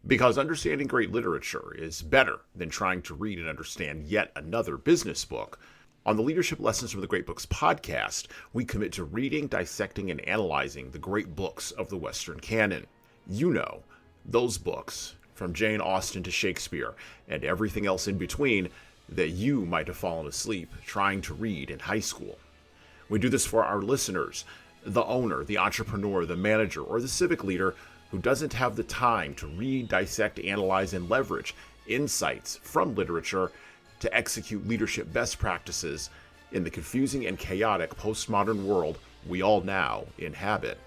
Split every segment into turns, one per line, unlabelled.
Because understanding great literature is better than trying to read and understand yet another business book. On the Leadership Lessons from the Great Books podcast, we commit to reading, dissecting, and analyzing the great books of the Western canon. You know, those books, from Jane Austen to Shakespeare, and everything else in between, that you might have fallen asleep trying to read in high school. We do this for our listeners, the owner, the entrepreneur, the manager, or the civic leader who doesn't have the time to read, dissect, analyze, and leverage insights from literature to execute leadership best practices in the confusing and chaotic postmodern world we all now inhabit.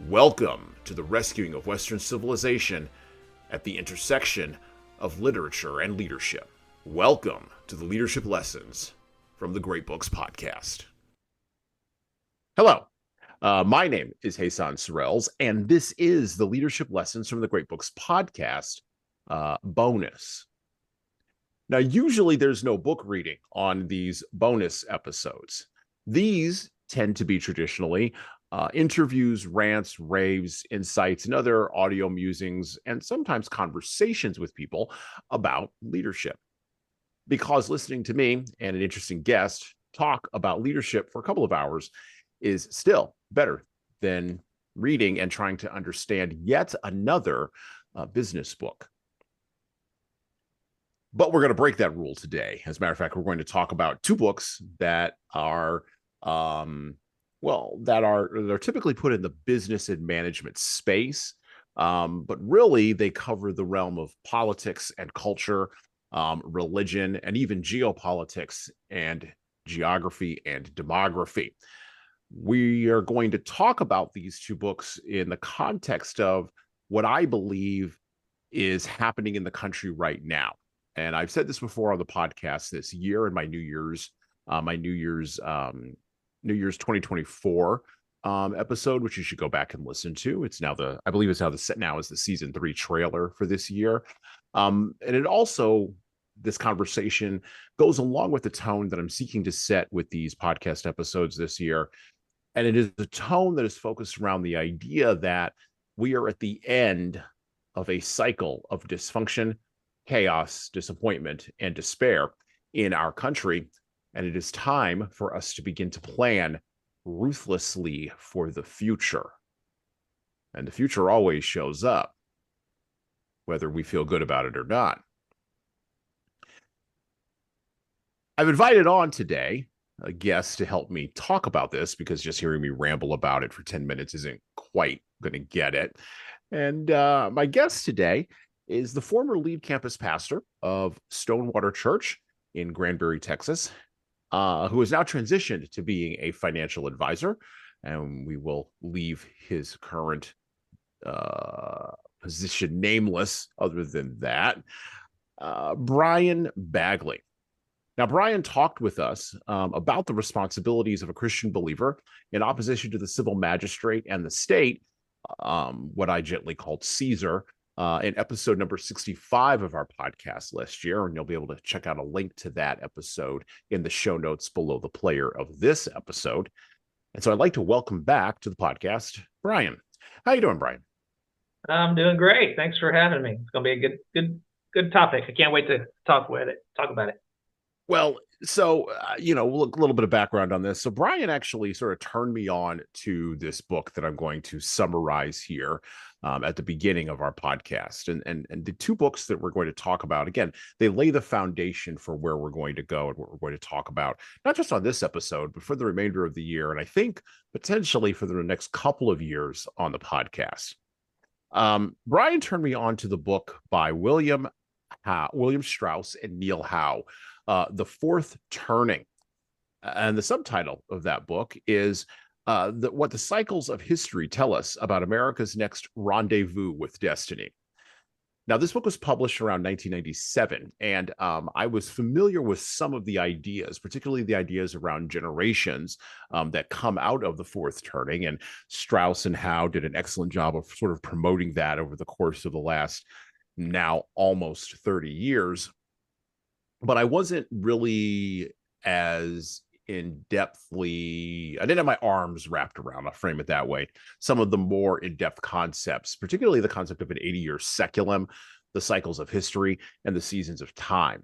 Welcome to the rescuing of Western civilization at the intersection of literature and leadership. Welcome to the Leadership Lessons from the Great Books podcast. Hello. My name is Jesan Sorrells, and this is the Leadership Lessons from the Great Books podcast bonus. Now, usually there's no book reading on these bonus episodes. These tend to be traditionally interviews, rants, raves, insights, and other audio musings, and sometimes conversations with people about leadership. Because listening to me and an interesting guest talk about leadership for a couple of hours is still better than reading and trying to understand yet another business book. But we're going to break that rule today. As a matter of fact, we're going to talk about two books that are, they're typically put in the business and management space, but really they cover the realm of politics and culture, religion, and even geopolitics and geography and demography. We are going to talk about these two books in the context of what I believe is happening in the country right now. And I've said this before on the podcast this year in my New Year's 2024 episode, which you should go back and listen to. It's now I believe it's now is the season 3 trailer for this year. And it also, this conversation goes along with the tone that I'm seeking to set with these podcast episodes this year. And it is a tone that is focused around the idea that we are at the end of a cycle of dysfunction, chaos, disappointment, and despair in our country. And it is time for us to begin to plan ruthlessly for the future. And the future always shows up, whether we feel good about it or not. I've invited on today a guest to help me talk about this, because just hearing me ramble about it for 10 minutes isn't quite going to get it. And my guest today is the former lead campus pastor of Stonewater Church in Granbury, Texas, who has now transitioned to being a financial advisor. And we will leave his current position nameless other than that. Brian Bagley. Now, Brian talked with us about the responsibilities of a Christian believer in opposition to the civil magistrate and the state, what I gently called Caesar, in episode number 65 of our podcast last year. And you'll be able to check out a link to that episode in the show notes below the player of this episode. And so I'd like to welcome back to the podcast, Brian. How you doing, Brian?
I'm doing great. Thanks for having me. It's going to be a good topic. I can't wait to talk about it.
Well, so, a little bit of background on this. So Brian actually sort of turned me on to this book that I'm going to summarize here at the beginning of our podcast. And the two books that we're going to talk about, again, they lay the foundation for where we're going to go and what we're going to talk about, not just on this episode, but for the remainder of the year. And I think potentially for the next couple of years on the podcast. Brian turned me on to the book by William Strauss and Neil Howe, The Fourth Turning. And the subtitle of that book is what the cycles of history tell us about America's next rendezvous with destiny. Now, this book was published around 1997, and I was familiar with some of the ideas, particularly the ideas around generations that come out of the Fourth Turning. And Strauss and Howe did an excellent job of sort of promoting that over the course of the last now almost 30 years. But I wasn't really as in-depthly, I didn't have my arms wrapped around, I'll frame it that way, some of the more in-depth concepts, particularly the concept of an 80-year Saeculum, the cycles of history, and the seasons of time.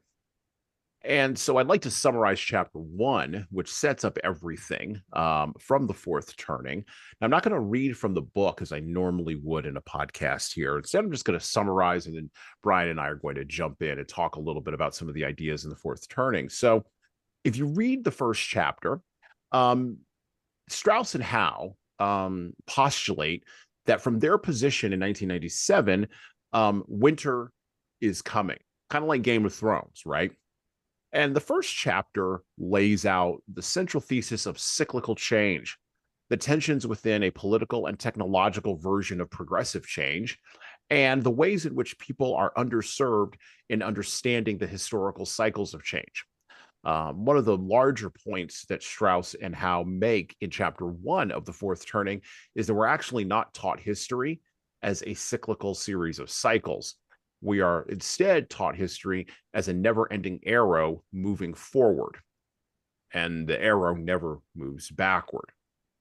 And so I'd like to summarize chapter 1, which sets up everything from the fourth turning. Now, I'm not going to read from the book as I normally would in a podcast here. Instead, I'm just going to summarize, and then Brian and I are going to jump in and talk a little bit about some of the ideas in the fourth turning. So if you read the first chapter, Strauss and Howe postulate that from their position in 1997, winter is coming, kind of like Game of Thrones, right? And the first chapter lays out the central thesis of cyclical change, the tensions within a political and technological version of progressive change, and the ways in which people are underserved in understanding the historical cycles of change. One of the larger points that Strauss and Howe make in chapter 1 of the fourth turning is that we're actually not taught history as a cyclical series of cycles. We are instead taught history as a never-ending arrow moving forward, and the arrow never moves backward,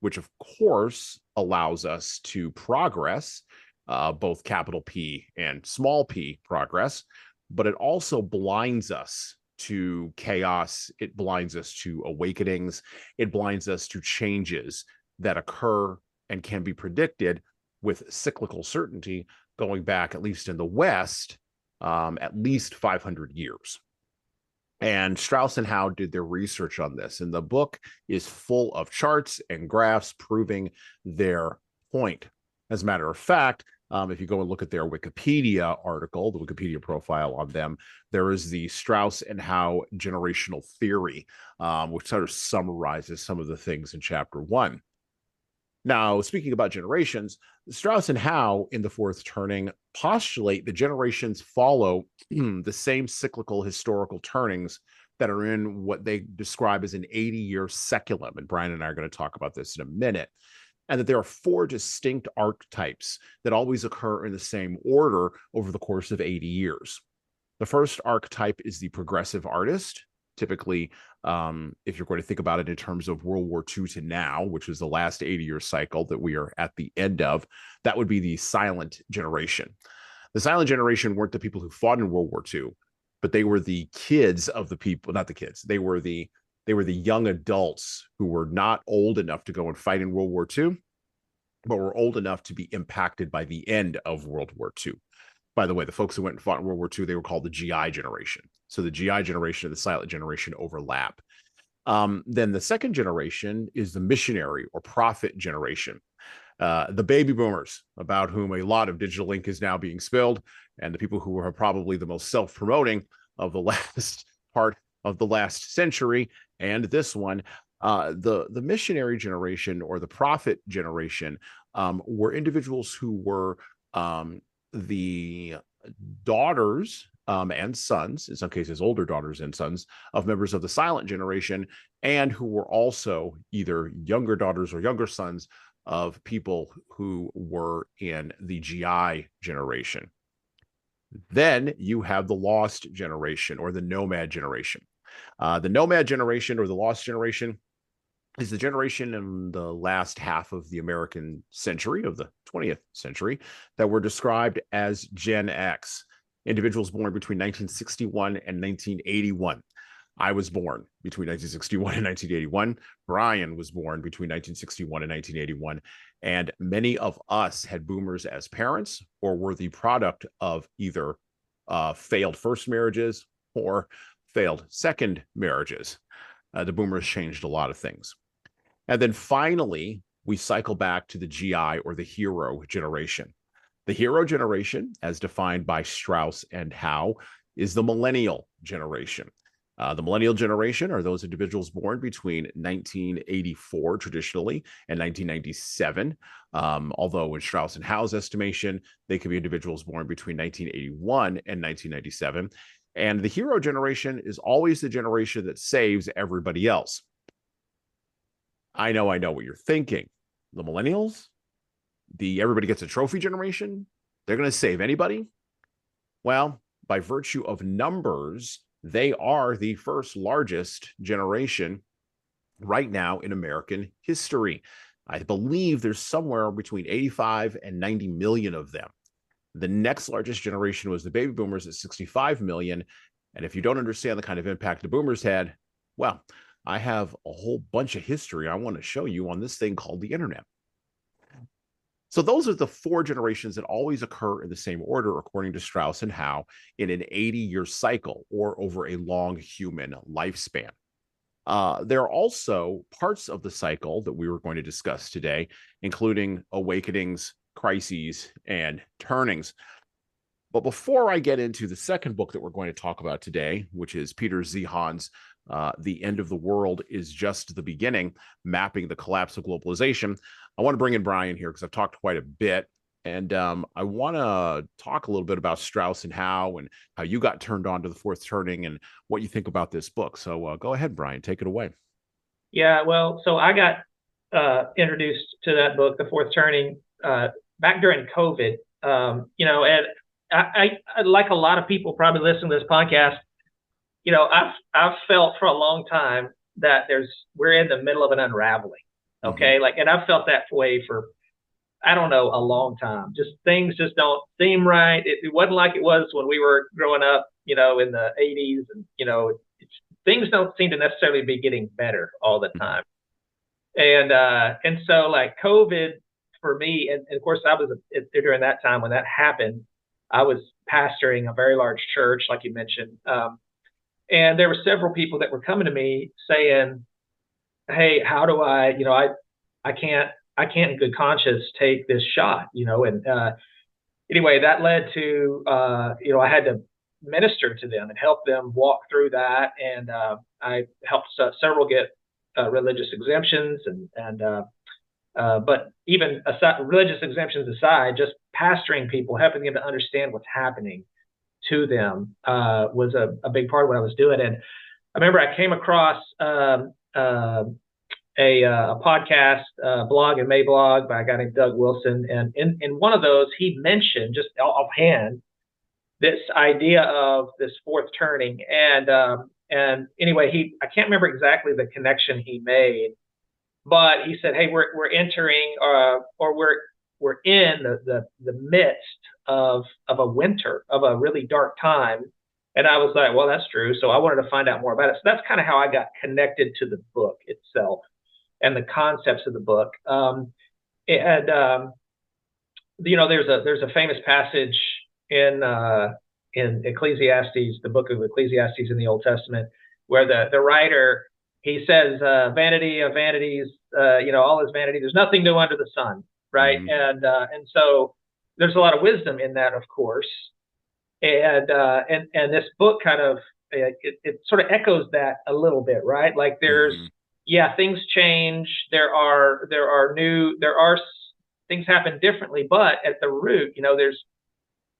which of course allows us to progress, both capital P and small p progress, but it also blinds us to chaos. It blinds us to awakenings. It blinds us to changes that occur and can be predicted with cyclical certainty going back, at least in the West, at least 500 years. And Strauss and Howe did their research on this, and the book is full of charts and graphs proving their point. As a matter of fact, if you go and look at their Wikipedia article, the Wikipedia profile on them, there is the Strauss and Howe generational theory, which sort of summarizes some of the things in chapter 1. Now, speaking about generations, Strauss and Howe in the fourth turning postulate the generations follow the same cyclical historical turnings that are in what they describe as an 80-year Saeculum. And Brian and I are going to talk about this in a minute. And that there are 4 distinct archetypes that always occur in the same order over the course of 80 years. The first archetype is the progressive artist. Typically, if you're going to think about it in terms of World War II to now, which is the last 80-year cycle that we are at the end of, that would be the silent generation. The silent generation weren't the people who fought in World War II, but they were the kids of the people, not the kids. They were the young adults who were not old enough to go and fight in World War II, but were old enough to be impacted by the end of World War II. By the way, the folks who went and fought in World War II, they were called the GI generation. So the GI generation and the silent generation overlap. Then the second generation is the missionary or prophet generation. The baby boomers, about whom a lot of digital ink is now being spilled, and the people who are probably the most self-promoting of the last part of the last century and this one. The missionary generation or the prophet generation were individuals who were the daughters and sons, in some cases older daughters and sons, of members of the silent generation, and who were also either younger daughters or younger sons of people who were in the GI generation. Then you have the lost generation or the nomad generation. The nomad generation or the lost generation is the generation in the last half of the American century, of the 20th century, that were described as Gen X, individuals born between 1961 and 1981. I was born between 1961 and 1981. Brian was born between 1961 and 1981. And many of us had boomers as parents or were the product of either failed first marriages or failed second marriages. The boomers changed a lot of things. And then finally, we cycle back to the GI or the hero generation. The hero generation, as defined by Strauss and Howe, is the millennial generation. The millennial generation are those individuals born between 1984, traditionally, and 1997. Although in Strauss and Howe's estimation, they could be individuals born between 1981 and 1997. And the hero generation is always the generation that saves everybody else. I know what you're thinking. The millennials, the everybody gets a trophy generation, they're going to save anybody? Well, by virtue of numbers, they are the first largest generation right now in American history. I believe there's somewhere between 85 and 90 million of them. The next largest generation was the baby boomers at 65 million. And if you don't understand the kind of impact the boomers had, well, I have a whole bunch of history I want to show you on this thing called the internet. So those are the four generations that always occur in the same order, according to Strauss and Howe, in an 80-year cycle or over a long human lifespan. There are also parts of the cycle that we were going to discuss today, including awakenings, crises, and turnings. But before I get into the second book that we're going to talk about today, which is Peter Zeihan's The End of the World is Just the Beginning, Mapping the Collapse of Globalization, I want to bring in Brian here because I've talked quite a bit. And I want to talk a little bit about Strauss and Howe and how you got turned on to the fourth turning and what you think about this book. So go ahead, Brian, take it away.
Yeah, well, so I got introduced to that book, The Fourth Turning, back during COVID. And I like a lot of people probably listening to this podcast, I've felt for a long time that we're in the middle of an unraveling. Okay. And I've felt that way for, I don't know, a long time. Just things just don't seem right. It wasn't like it was when we were growing up, in the 80s. And, things don't seem to necessarily be getting better all the time. And so like COVID for me, and of course I was during that time when that happened, I was pastoring a very large church, like you mentioned. And there were several people that were coming to me saying, hey, how do I can't in good conscience take this shot, and anyway, that led to, I had to minister to them and help them walk through that. And I helped several get religious exemptions but even religious exemptions aside, just pastoring people, helping them to understand what's happening to them was a big part of what I was doing. And I remember I came across a podcast, blog and Mablog by a guy named Doug Wilson. And in one of those, he mentioned just offhand this idea of this fourth turning. And anyway, I can't remember exactly the connection he made, but he said, hey, we're entering or we're in the midst of a winter, of a really dark time. And I was like, well, that's true. So I wanted to find out more about it. So that's kind of how I got connected to the book itself and the concepts of the book. There's a famous passage in Ecclesiastes, the book of Ecclesiastes in the Old Testament, where the writer, he says, vanity of vanities, all is vanity. There's nothing new under the sun, right? And so there's a lot of wisdom in that, of course. And this book kind of it sort of echoes that a little bit, right? Like there's things change. There are things happen differently, but at the root,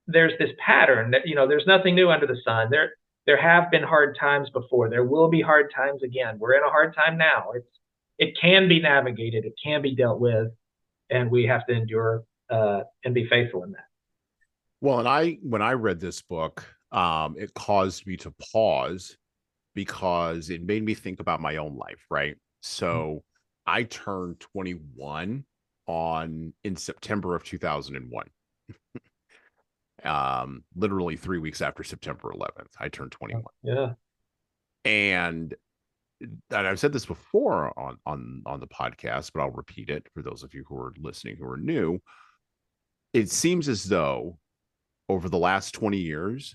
there's this pattern that there's nothing new under the sun. There have been hard times before. There will be hard times again. We're in a hard time now. It can be navigated. It can be dealt with, and we have to endure and be faithful in that.
Well, and when I read this book, it caused me to pause because it made me think about my own life, right? So I turned 21 in September of 2001. Literally 3 weeks after September 11th, I turned 21.
Yeah.
And I've said this before on the podcast, but I'll repeat it for those of you who are listening who are new. It seems as though over the last 20 years,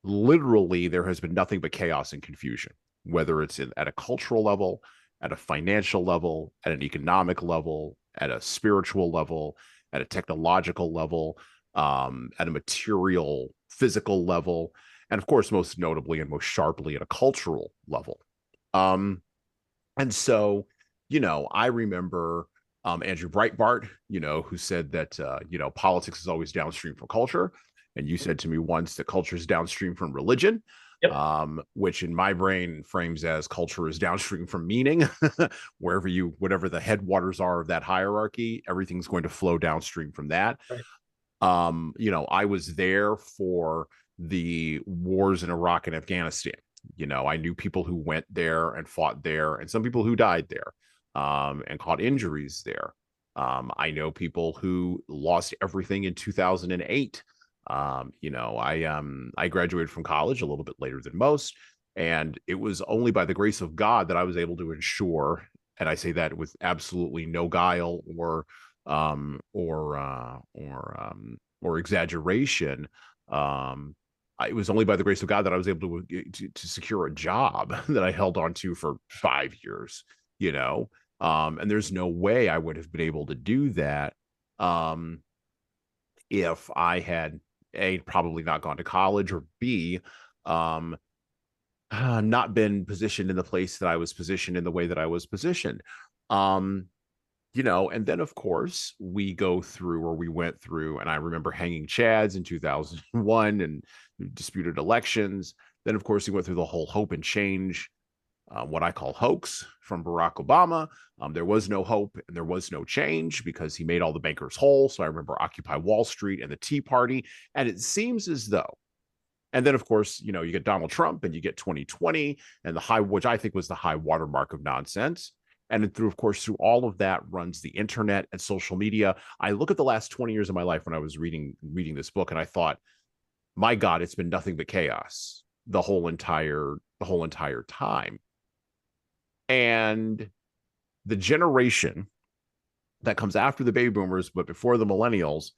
literally there has been nothing but chaos and confusion, whether it's at a cultural level, at a financial level, at an economic level, at a spiritual level, at a technological level, at a material, physical level, and of course, most notably and most sharply at a cultural level. And so, I remember Andrew Breitbart, who said that, politics is always downstream from culture. And you said to me once that culture is downstream from religion, which in my brain frames as culture is downstream from meaning. Whatever the headwaters are of that hierarchy, everything's going to flow downstream from that.
Right.
I was there for the wars in Iraq and Afghanistan, I knew people who went there and fought there, and some people who died there, and caught injuries there. I know people who lost everything in 2008. I graduated from college a little bit later than most, and it was only by the grace of God that I was able to ensure, and I say that with absolutely no guile or exaggeration. It was only by the grace of God that I was able to secure a job that I held on to for 5 years. And there's no way I would have been able to do that if I had A, probably not gone to college, or B, not been positioned in the place that I was positioned in the way that I was positioned. And then of course we went through, and I remember hanging chads in 2001 and disputed elections. Then of course we went through the whole hope and change, what I call hoax from Barack Obama. There was no hope and there was no change because he made all the bankers whole. So I remember Occupy Wall Street and the Tea Party. And it seems as though, and then of course, you get Donald Trump and you get 2020 and which I think was the high watermark of nonsense. And through all of that runs the internet and social media. I look at the last 20 years of my life when I was reading this book, and I thought, my God, it's been nothing but chaos the whole entire time. And the generation that comes after the baby boomers, but before the millennials,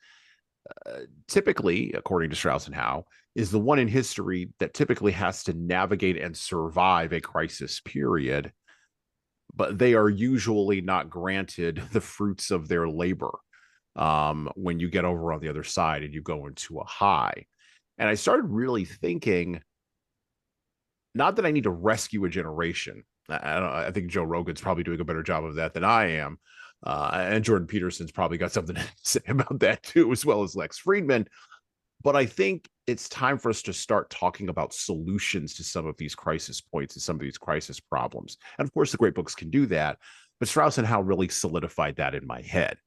typically, according to Strauss and Howe, is the one in history that typically has to navigate and survive a crisis period, but they are usually not granted the fruits of their labor when you get over on the other side and you go into a high. And I started really thinking, not that I need to rescue a generation. I think Joe Rogan's probably doing a better job of that than I am. And Jordan Peterson's probably got something to say about that too, as well as Lex Friedman. But I think it's time for us to start talking about solutions to some of these crisis points and some of these crisis problems. And of course, the great books can do that. But Strauss and Howe really solidified that in my head.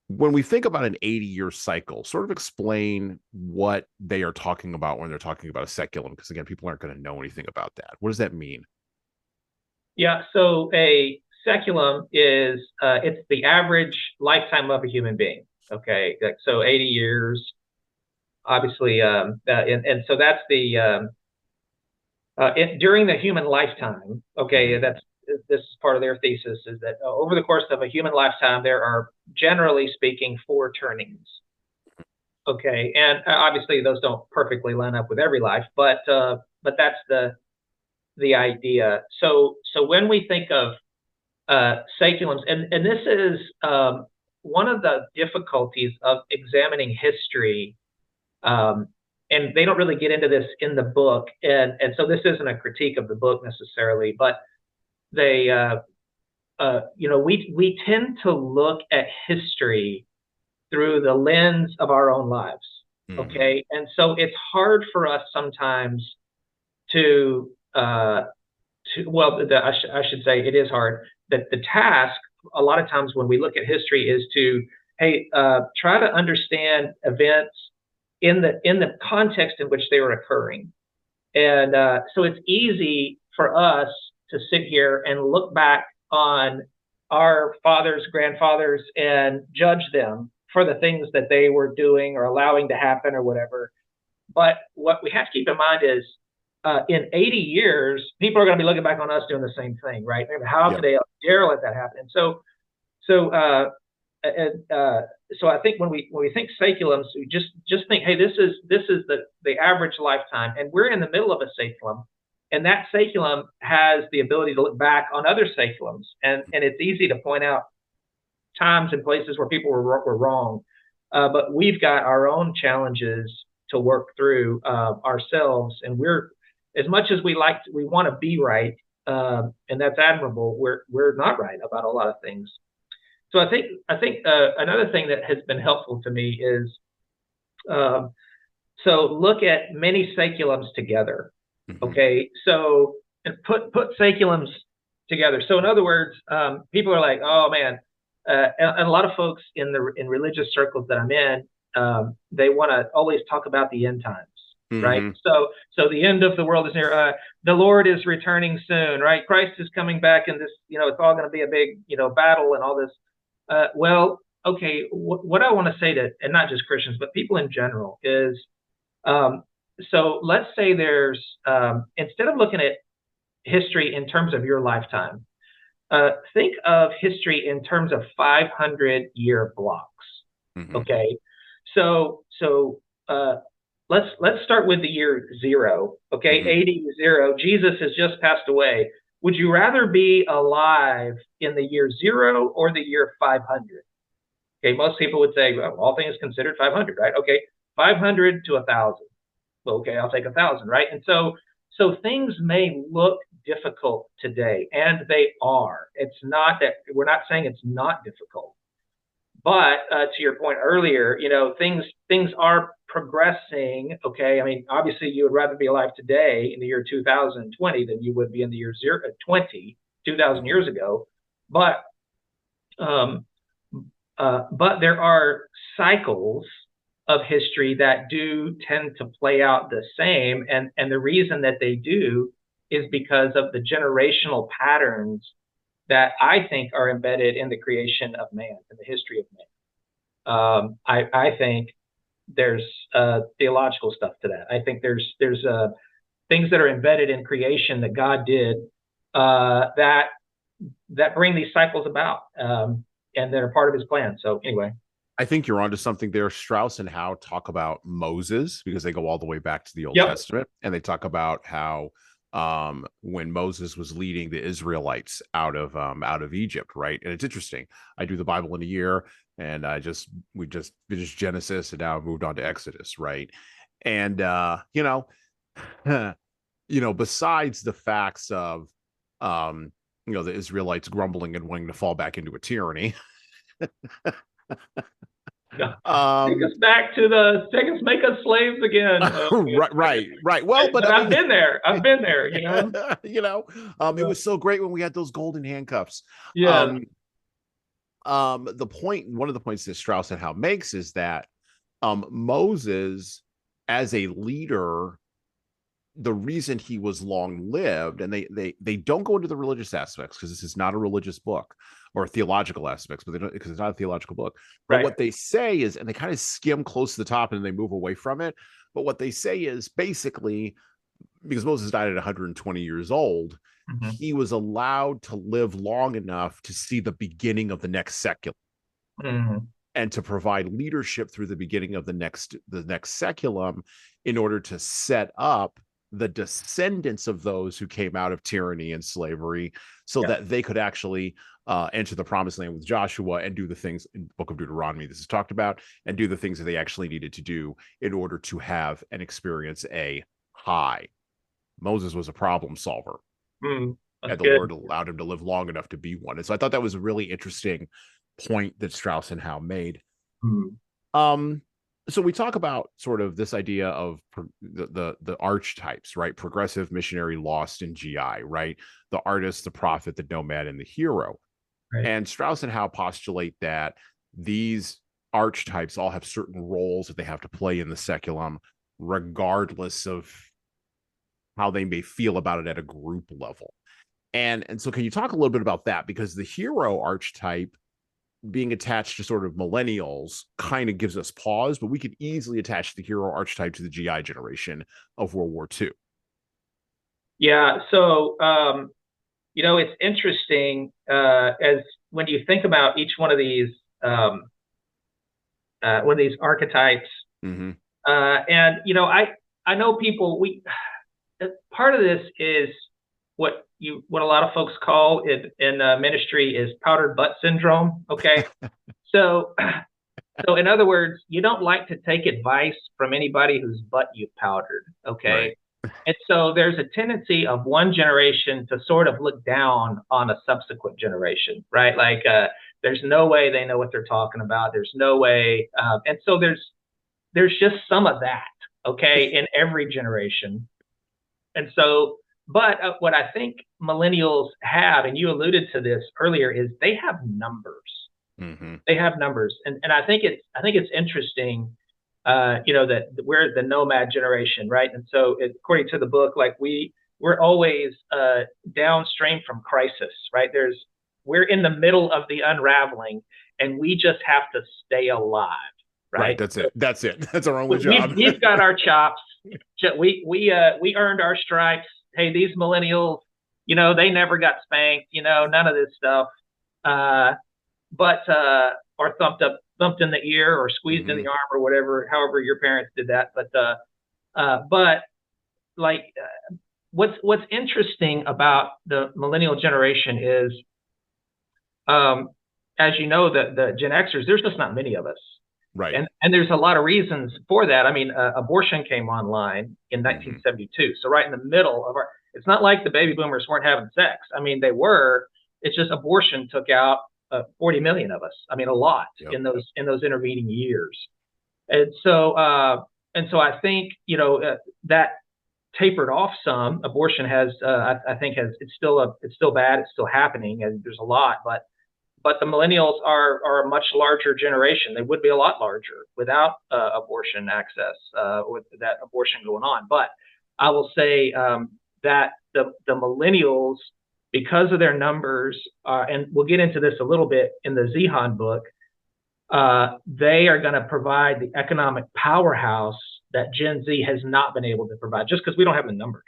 When we think about an 80-year cycle, sort of explain what they are talking about when they're talking about a Saeculum, because again, people aren't going to know anything about that. What does that mean?
Yeah, so a Saeculum is it's the average lifetime of a human being. Okay, so 80 years, obviously, and so that's the during the human lifetime. Okay, this is part of their thesis, is that over the course of a human lifetime, there are, generally speaking, 4 turnings. Okay, and obviously those don't perfectly line up with every life, but that's the idea. So when we think of Saeculums, and this is one of the difficulties of examining history, and they don't really get into this in the book, and so this isn't a critique of the book necessarily, but they we tend to look at history through the lens of our own lives. Okay, and so it's hard for us sometimes to I should say it is hard. That the task a lot of times when we look at history is to try to understand events in the context in which they were occurring, and so it's easy for us to sit here and look back on our fathers, grandfathers, and judge them for the things that they were doing or allowing to happen or whatever. But what we have to keep in mind is, in 80 years, people are going to be looking back on us doing the same thing, right? How could they dare let that happen? And so I think when we think Saeculums, we just think, hey, this is the average lifetime, and we're in the middle of a Saeculum, and that Saeculum has the ability to look back on other Saeculums, and it's easy to point out times and places where people were wrong, but we've got our own challenges to work through ourselves, and we're, as much as we want to be right, and that's admirable, we're not right about a lot of things. So I think another thing that has been helpful to me is so look at many Saeculums together. Okay, so and put Saeculums together. So in other words, people are like, oh man, and a lot of folks in religious circles that I'm in, they want to always talk about the end times. right?
Hmm.
So the end of the world is near. The Lord is returning soon, right? Christ is coming back, and this, it's all going to be a big, battle and all this. Well, okay, what I want to say to, and not just Christians, but people in general, is um, so let's say there's instead of looking at history in terms of your lifetime, think of history in terms of 500-year blocks.
Hmm.
Okay, so let's start with the year zero. Okay,
Hmm.
AD zero. Jesus has just passed away. Would you rather be alive in the year zero or the year 500? Okay, most people would say, well, all things considered, 500, right? Okay, 500 to 1,000. Well, okay, I'll take 1,000, right? And so things may look difficult today, and they are. It's not that we're not saying it's not difficult, but to your point earlier, things are progressing. Okay, I mean, obviously, you would rather be alive today in the year 2020 than you would be in the year 2,000
Hmm.
years ago. But um, but there are cycles of history that do tend to play out the same, and the reason that they do is because of the generational patterns that I think are embedded in the creation of man, in the history of man. I think there's theological stuff to that. I think there's things that are embedded in creation that God did that bring these cycles about, and that are part of His plan. So anyway.
I think you're onto something there. Strauss and Howe talk about Moses because they go all the way back to the Old
Yep.
Testament, and they talk about how when Moses was leading the Israelites out of Egypt, right? And it's interesting. I do the Bible in a year, and we just finished Genesis, and now moved on to Exodus, right? And besides the facts of the Israelites grumbling and wanting to fall back into a tyranny.
Take us back to make us slaves again.
Right. Well, but
But
I
I've
mean,
been there. I've been there,
it was so great when we had those golden handcuffs.
Yes.
One of the points that Strauss and Howe makes is that Moses, as a leader, the reason he was long lived, and they don't go into the religious aspects because this is not a religious book, or theological aspects, but they don't, because it's not a theological book. But
Right.
what they say is, and they kind of skim close to the top and they move away from it. But what they say is basically, because Moses died at 120 years old,
Mm-hmm.
he was allowed to live long enough to see the beginning of the next Secular,
Mm-hmm.
and to provide leadership through the beginning of the next Saeculum, in order to set up the descendants of those who came out of tyranny and slavery, so
Yeah.
that they could actually enter the promised land with Joshua and do the things in the book of Deuteronomy this is talked about, and do the things that they actually needed to do in order to have and experience a high. Moses was a problem solver,
That's
and the
good.
Lord allowed him to live long enough to be one. And so I thought that was a really interesting point that Strauss and Howe made.
Mm.
Um, so we talk about sort of this idea of the archetypes, right? Progressive, missionary, lost, and GI, right? The artist, the prophet, the nomad, and the hero.
Right.
And Strauss and Howe postulate that these archetypes all have certain roles that they have to play in the Saeculum, regardless of how they may feel about it at a group level. And so can you talk a little bit about that? Because the hero archetype being attached to sort of millennials kind of gives us pause, but we could easily attach the hero archetype to the GI generation of World War II.
Yeah. So, it's interesting as when you think about each one of these archetypes,
Mm-hmm.
and I know people. Part of this is what a lot of folks call in ministry is powdered butt syndrome. Okay, so in other words, you don't like to take advice from anybody whose butt you've powdered. Okay,
Right.
and so there's a tendency of one generation to sort of look down on a subsequent generation, right? Like there's no way they know what they're talking about. There's no way, and so there's just some of that, okay, in every generation. And so, but what I think millennials have, and you alluded to this earlier, is they have numbers.
Mm-hmm.
They have numbers, and I think it's interesting. that we're the nomad generation, right? And so, according to the book, like we're always downstream from crisis, right? We're in the middle of the unraveling, and we just have to stay alive, right?
That's it. That's our only job.
We've got our chops. We earned our stripes. Hey, these millennials, they never got spanked. None of this stuff. Or thumped in the ear or squeezed in the arm or whatever, however your parents did that. But what's interesting about the millennial generation is, as you know, the Gen Xers, there's just not many of us.
Right.
And there's a lot of reasons for that. I mean, abortion came online in 1972. So right in the middle of it's not like the baby boomers weren't having sex. I mean, they were. It's just abortion took out 40 million of us. I mean, a lot in those intervening years. And so I think, that tapered off some. Abortion has, I think it's still bad. It's still happening, and there's a lot, but the millennials are a much larger generation. They would be a lot larger without abortion access, with that abortion going on. But I will say that the millennials, because of their numbers, and we'll get into this a little bit in the Zeihan book, they are going to provide the economic powerhouse that Gen Z has not been able to provide, just because we don't have the numbers.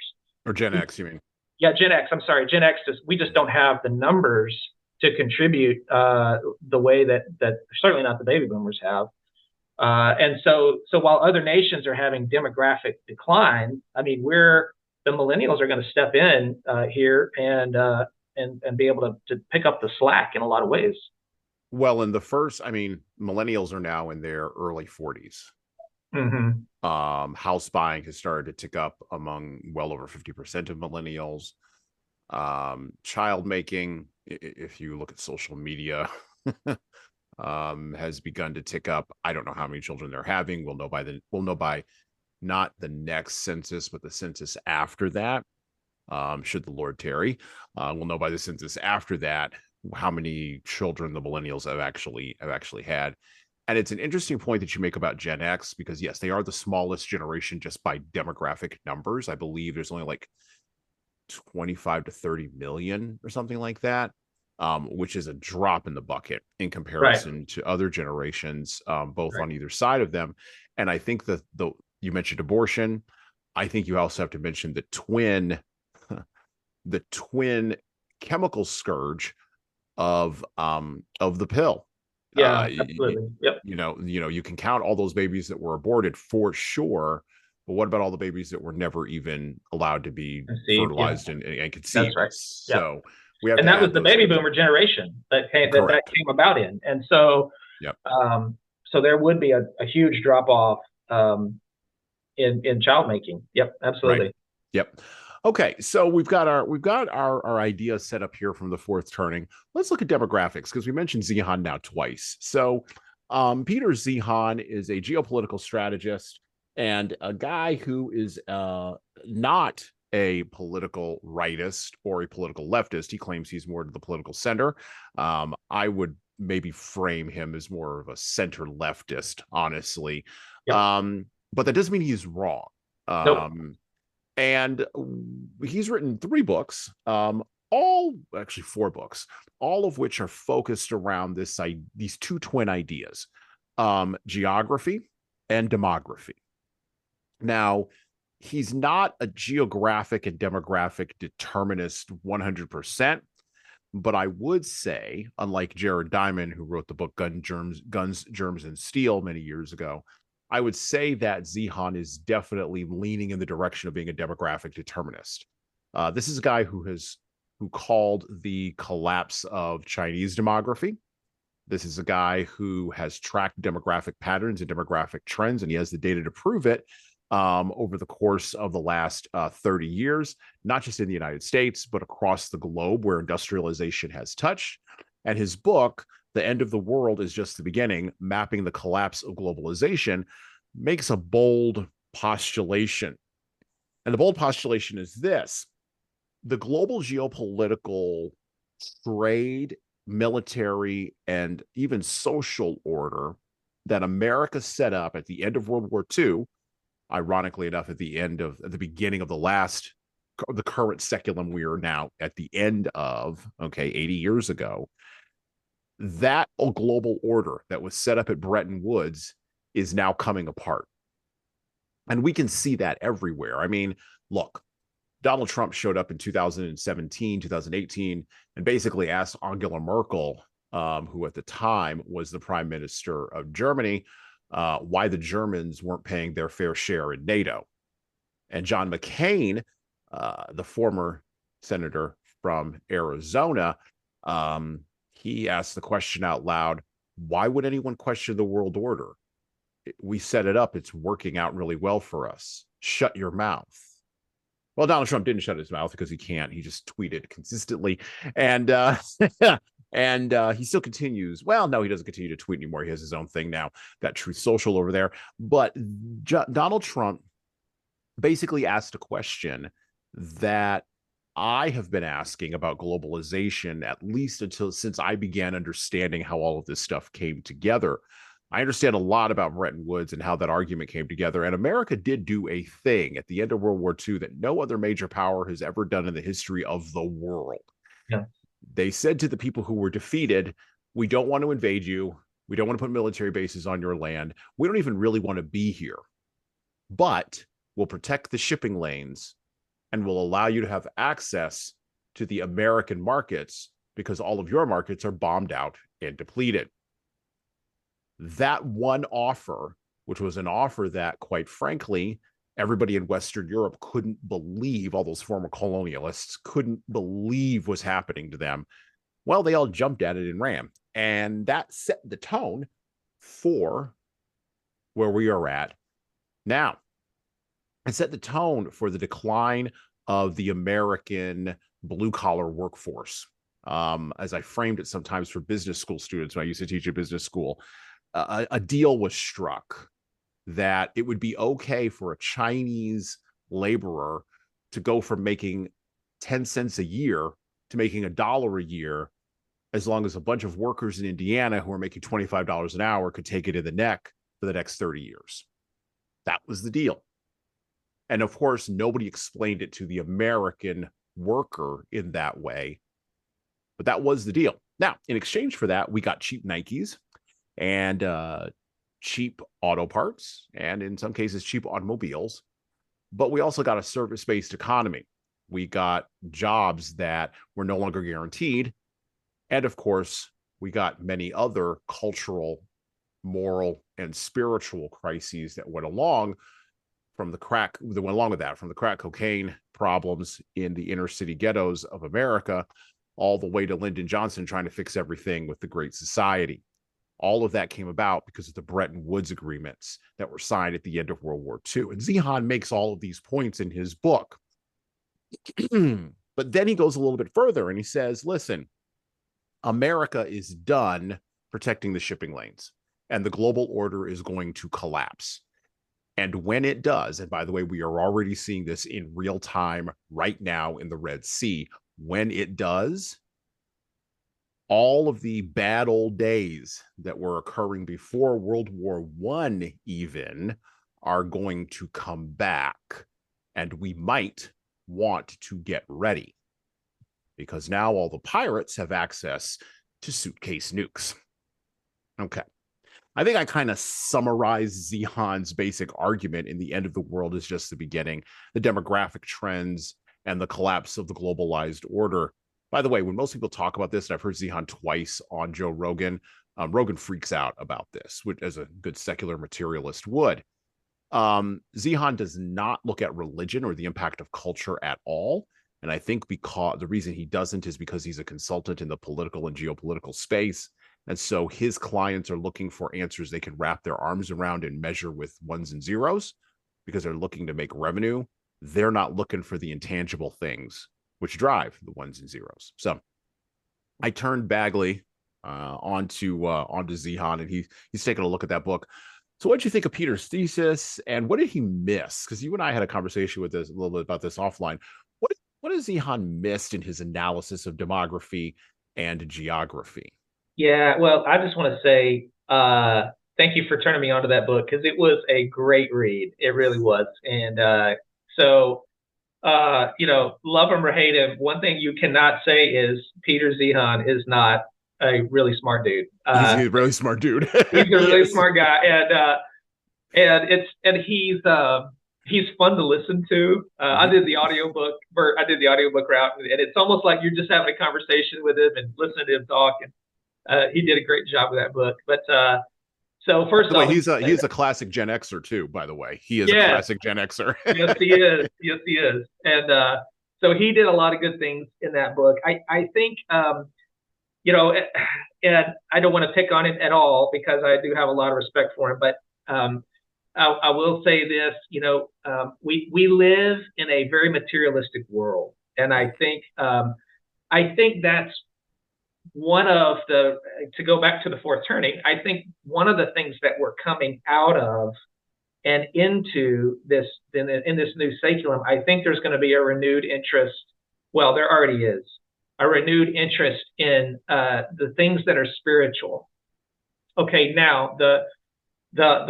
Or Gen X, you mean?
Yeah, Gen X. I'm sorry, Gen X. We just don't have the numbers to contribute the way that certainly not the baby boomers have. And so while other nations are having demographic decline, I mean, the millennials are going to step in here and be able to pick up the slack in a lot of ways.
Well, millennials are now in their early 40s. House buying has started to tick up among well over 50% of millennials. Child making, if you look at social media, has begun to tick up. I don't know how many children they're having. We'll know by not the next census, but the census after that. Should the Lord tarry, we'll know by the census after that how many children the millennials have actually had. And it's an interesting point that you make about Gen X, because yes, they are the smallest generation just by demographic numbers. I believe there's only like 25 to 30 million or something like that, which is a drop in the bucket in comparison to other generations, both on either side of them. And I think you mentioned abortion. I think you also have to mention the twin chemical scourge of the pill.
Yeah, absolutely. Yep.
You can count all those babies that were aborted for sure, but what about all the babies that were never even allowed to be fertilized and conceived?
That's right.
So we have,
and that was the baby boomer generation that came about in, and so so there would be a huge drop off in child making. Yep, absolutely.
Right. Yep. Okay, so we've got our idea set up here from the fourth turning. Let's look at demographics, because we mentioned Zeihan now twice. So Peter Zeihan is a geopolitical strategist and a guy who is not a political rightist or a political leftist. He claims he's more to the political center. I would maybe frame him as more of a center leftist, honestly. Yep. But that doesn't mean he's wrong.
Nope.
And he's written 3 books, actually 4 books, all of which are focused around these 2 twin ideas, geography and demography. Now, he's not a geographic and demographic determinist 100%, but I would say, unlike Jared Diamond, who wrote the book Guns, Germs, and Steel many years ago, I would say that Zeihan is definitely leaning in the direction of being a demographic determinist. This is a guy who called the collapse of Chinese demography. This is a guy who has tracked demographic patterns and demographic trends, and he has the data to prove it over the course of the last 30 years, not just in the United States, but across the globe where industrialization has touched. And his book, The End of the World is Just the Beginning, Mapping the Collapse of Globalization, makes a bold postulation. And the bold postulation is this: the global geopolitical, trade, military, and even social order that America set up at the end of World War II, ironically enough, at the beginning of the current Saeculum we are now at the end of, 80 years ago, that global order that was set up at Bretton Woods is now coming apart. And we can see that everywhere. I mean, look, Donald Trump showed up in 2017, 2018, and basically asked Angela Merkel, who at the time was the prime minister of Germany, why the Germans weren't paying their fair share in NATO. And John McCain, the former senator from Arizona, he asked the question out loud, why would anyone question the world order? We set it up. It's working out really well for us. Shut your mouth. Well, Donald Trump didn't shut his mouth because he can't. He just tweeted consistently. And he still continues. Well, no, he doesn't continue to tweet anymore. He has his own thing now, got Truth Social over there. But Donald Trump basically asked a question that I have been asking about globalization, at least since I began understanding how all of this stuff came together. I understand a lot about Bretton Woods and how that argument came together. And America did do a thing at the end of World War II that no other major power has ever done in the history of the world.
Yeah.
They said to the people who were defeated, we don't want to invade you. We don't want to put military bases on your land. We don't even really want to be here. But we'll protect the shipping lanes and will allow you to have access to the American markets because all of your markets are bombed out and depleted. That one offer, which was an offer that, quite frankly, everybody in Western Europe couldn't believe, all those former colonialists couldn't believe was happening to them. Well, they all jumped at it and ran. And that set the tone for where we are at now. It set the tone for the decline of the American blue-collar workforce. As I framed it sometimes for business school students when I used to teach at business school, a deal was struck that it would be okay for a Chinese laborer to go from making 10 cents a year to making $1 a year, as long as a bunch of workers in Indiana who are making $25 an hour could take it in the neck for the next 30 years. That was the deal. And of course, nobody explained it to the American worker in that way, but that was the deal. Now, in exchange for that, we got cheap Nikes and cheap auto parts, and in some cases, cheap automobiles. But we also got a service-based economy. We got jobs that were no longer guaranteed. And of course, we got many other cultural, moral, and spiritual crises that went along from the crack cocaine problems in the inner city ghettos of America, all the way to Lyndon Johnson trying to fix everything with the Great Society. All of that came about because of the Bretton Woods agreements that were signed at the end of World War II. And Zeihan makes all of these points in his book. But then he goes a little bit further and he says, listen, America is done protecting the shipping lanes and the global order is going to collapse. And when it does, and by the way, we are already seeing this in real time right now in the Red Sea, when it does, all of the bad old days that were occurring before World War I even are going to come back, and we might want to get ready because now all the pirates have access to suitcase nukes. Okay. I think I kind of summarized Zeihan's basic argument in The End of the World is Just the Beginning, the demographic trends, and the collapse of the globalized order. By the way, when most people talk about this, and I've heard Zeihan twice on Joe Rogan, Rogan freaks out about this, which as a good secular materialist would. Zeihan does not look at religion or the impact of culture at all. And I think because the reason he doesn't is because he's a consultant in the political and geopolitical space. And so his clients are looking for answers they can wrap their arms around and measure with ones and zeros because they're looking to make revenue. They're not looking for the intangible things which drive the ones and zeros. So I turned Bagley onto Zeihan, and he's taking a look at that book. So what did you think of Peter's thesis, and what did he miss? Because you and I had a conversation with this a little bit about this offline. What has Zeihan missed in his analysis of demography and geography?
Yeah, well, I just want to say thank you for turning me on to that book because it was a great read. It really was. And so, love him or hate him, one thing you cannot say is Peter Zeihan is not a really smart dude.
He's a really smart dude.
He's a really
Yes.
smart guy, and he's fun to listen to. I did the audiobook route, and it's almost like you're just having a conversation with him and listening to him talk. And he did a great job with that book. But so first
By the
off,
way, he's a classic Gen Xer too. By the way, he is a classic Gen Xer.
Yes, he is. Yes, he is. And so he did a lot of good things in that book. I think, and I don't want to pick on him at all because I do have a lot of respect for him. But I will say this, we live in a very materialistic world, and I think that's one of the, to go back to the fourth turning, I think one of the things that we're coming out of and into this in this new Saeculum, I think there's going to be a renewed interest. Well, there already is a renewed interest in the things that are spiritual. Okay, now the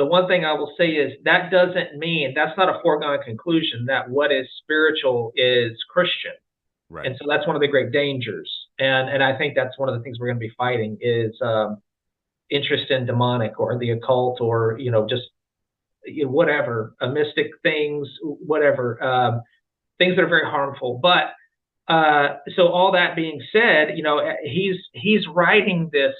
one thing I will say is that doesn't mean, that's not a foregone conclusion that what is spiritual is Christian.
Right.
And so that's one of the great dangers. And I think that's one of the things we're going to be fighting is interest in demonic or the occult or, just whatever, mystic things, whatever, things that are very harmful. But so all that being said, he's writing this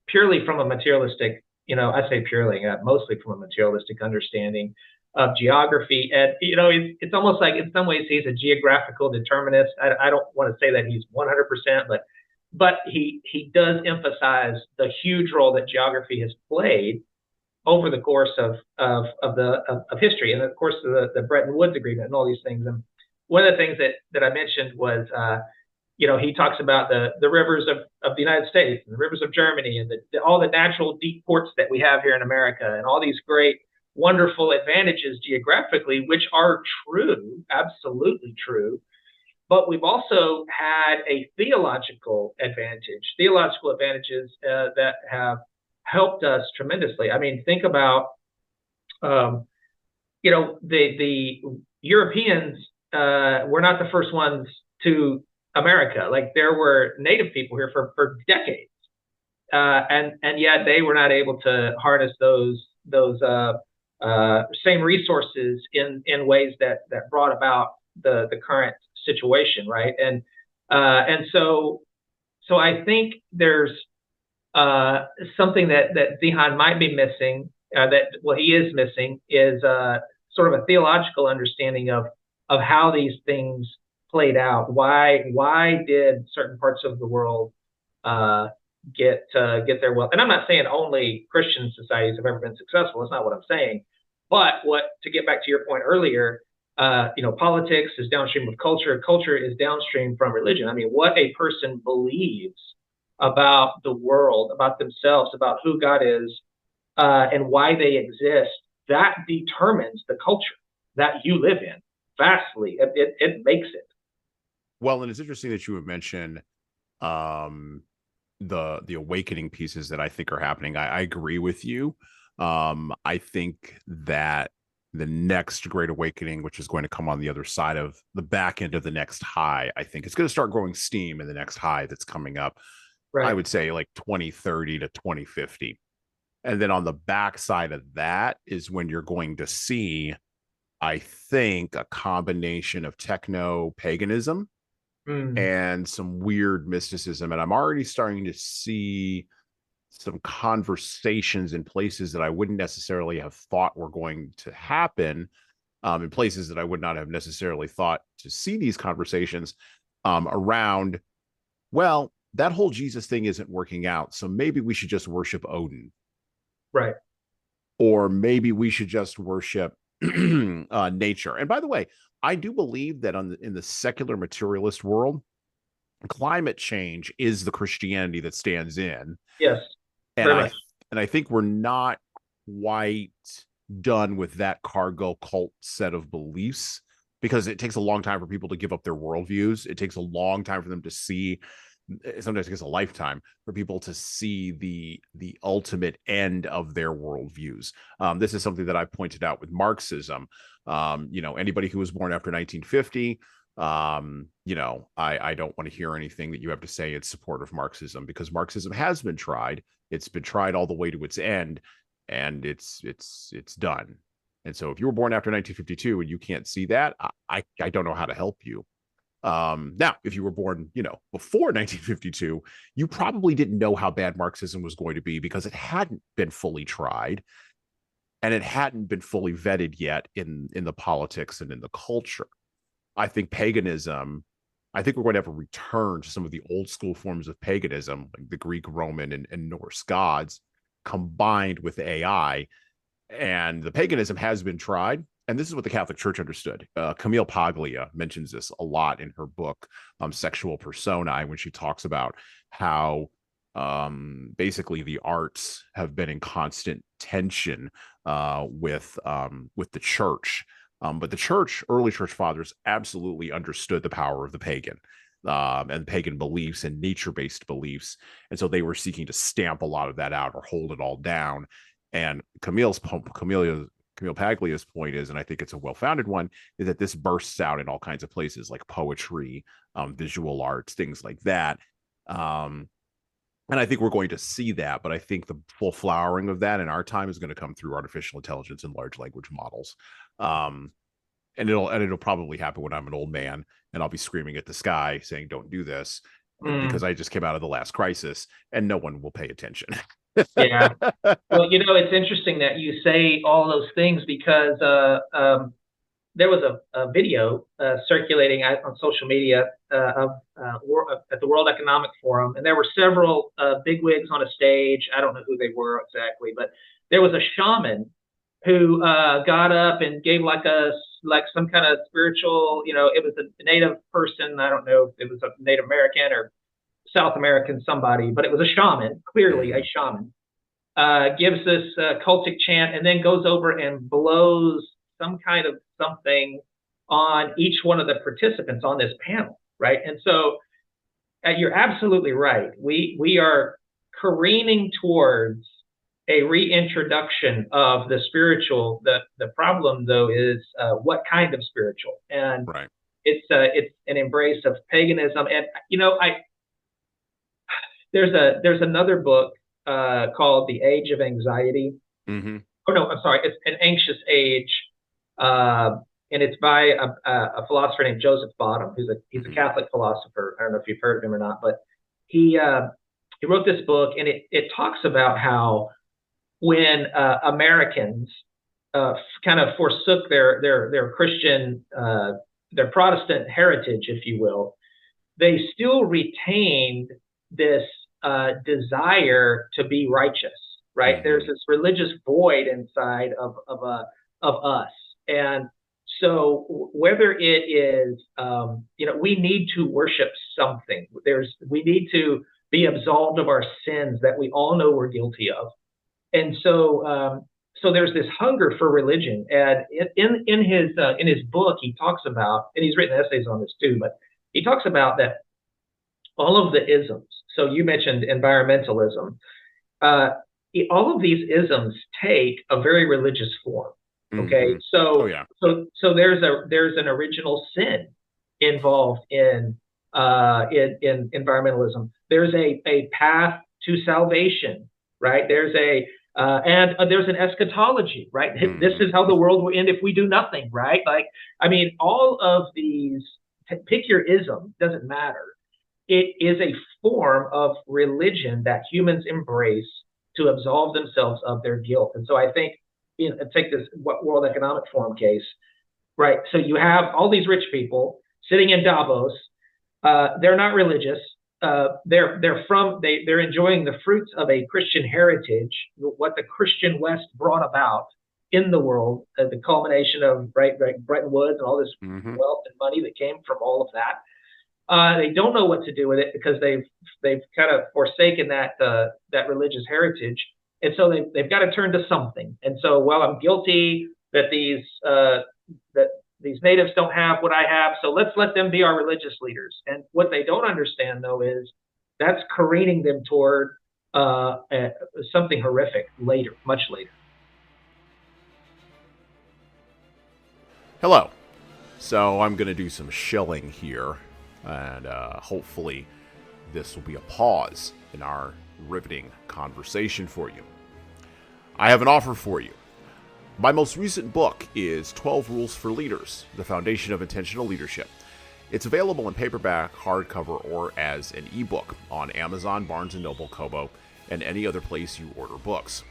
purely from a materialistic, I say purely, mostly from a materialistic understanding of geography. And, it's almost like in some ways he's a geographical determinist. I don't want to say that he's 100%, but he does emphasize the huge role that geography has played over the course of history, and of course the Bretton Woods Agreement and all these things. And one of the things that I mentioned was, he talks about the rivers of the United States and the rivers of Germany and all the natural deep ports that we have here in America and all these great, wonderful advantages geographically, which are true, absolutely true. But we've also had a theological advantages that have helped us tremendously. I mean, think about, the Europeans were not the first ones to America. Like there were native people here for decades, and yet they were not able to harness those same resources in ways that brought about the current situation, right? And so I think there's something that Zeihan might be missing, he is missing, is sort of a theological understanding of how these things played out. Why did certain parts of the world get their wealth? And I'm not saying only Christian societies have ever been successful. That's not what I'm saying. But to get back to your point earlier, politics is downstream of culture. Culture is downstream from religion. I mean, what a person believes about the world, about themselves, about who God is, and why they exist, that determines the culture that you live in vastly. It makes it.
Well, and it's interesting that you would mention the awakening pieces that I think are happening. I agree with you. I think that the next great awakening, which is going to come on the other side of the back end of the next high, I think it's going to start growing steam in the next high that's coming up. Right. I would say like 2030 to 2050. And then on the back side of that is when you're going to see, I think, a combination of techno-paganism and some weird mysticism. And I'm already starting to see some conversations in places that I wouldn't necessarily have thought were going to happen, in places that I would not have necessarily thought to see these conversations around, well, that whole Jesus thing isn't working out, so maybe we should just worship Odin.
Right.
Or maybe we should just worship nature. And by the way, I do believe that in the secular materialist world, climate change is the Christianity that stands in.
Yes.
And I think we're not quite done with that cargo cult set of beliefs, because it takes a long time for people to give up their worldviews. It takes a long time for them to see sometimes it takes a lifetime for people to see the ultimate end of their worldviews. This is something that I've pointed out with Marxism. Anybody who was born after 1950, I don't want to hear anything that you have to say in support of Marxism, because Marxism has been tried. It's been tried all the way to its end, and it's done. And so if you were born after 1952 and you can't see that, I don't know how to help you. Now, if you were born, before 1952, you probably didn't know how bad Marxism was going to be, because it hadn't been fully tried and it hadn't been fully vetted yet in the politics and in the culture. I think paganism, I think we're going to have a return to some of the old school forms of paganism, like the Greek, Roman, and Norse gods, combined with AI. And the paganism has been tried. And this is what the Catholic Church understood. Camilie Paglia mentions this a lot in her book, Sexual Personae, when she talks about how basically the arts have been in constant tension with the church. But the church, early church fathers, absolutely understood the power of the pagan and pagan beliefs and nature-based beliefs. And so they were seeking to stamp a lot of that out or hold it all down. And Camille Paglia's point is, and I think it's a well-founded one, is that this bursts out in all kinds of places like poetry, visual arts, things like that. And I think we're going to see that, but I think the full flowering of that in our time is going to come through artificial intelligence and large language models. And it'll probably happen when I'm an old man and I'll be screaming at the sky saying, "Don't do this," because I just came out of the last crisis and no one will pay attention.
Yeah. Well, it's interesting that you say all those things, because there was a video circulating on social media at the World Economic Forum, and there were several bigwigs on a stage. I don't know who they were exactly, but there was a shaman who got up and gave like some kind of spiritual, it was a native person. I don't know if it was a Native American or South American somebody, but it was a shaman, clearly a shaman. Gives this cultic chant, and then goes over and blows some kind of something on each one of the participants on this panel, right? And so you're absolutely right. We are careening towards a reintroduction of the spiritual. The problem, though, is what kind of spiritual, and
right.
It's an embrace of paganism. And there's another book called The Age of Anxiety.
Mm-hmm.
Oh no, I'm sorry, it's An Anxious Age, and it's by a philosopher named Joseph Bottom, who's a Catholic philosopher. I don't know if you've heard of him or not, but he wrote this book, and it talks about how when Americans kind of forsook their Christian, their Protestant heritage, if you will, they still retained this desire to be righteous, right? Mm-hmm. There's this religious void inside of us, and so whether it is, we need to worship something. We need to be absolved of our sins that we all know we're guilty of, and so there's this hunger for religion. And in his book, he talks about, and he's written essays on this too, but he talks about that all of the isms. So you mentioned environmentalism. All of these isms take a very religious form. Okay,
mm-hmm.
So there's an original sin involved in environmentalism. There's a path to salvation, right? There's there's an eschatology, right? Mm-hmm. This is how the world will end if we do nothing, right? All of these, pick your ism, doesn't matter. It is a form of religion that humans embrace to absolve themselves of their guilt. And so I think, take this World Economic Forum case, right? So you have all these rich people sitting in Davos. They're not religious. They're enjoying the fruits of a Christian heritage, what the Christian West brought about in the world, the culmination of Bretton Woods and all this mm-hmm. wealth and money that came from all of that. They don't know what to do with it because they've kind of forsaken that religious heritage, and so they've got to turn to something. And so, well, I'm guilty that these natives don't have what I have, so let's let them be our religious leaders. And what they don't understand, though, is that's careening them toward something horrific later, much later.
Hello. So I'm going to do some shilling here, and hopefully this will be a pause in our riveting conversation for you. I have an offer for you. My most recent book is 12 Rules for Leaders, The Foundation of Intentional Leadership. It's available in paperback, hardcover, or as an ebook on Amazon, Barnes & Noble, Kobo, and any other place you order books.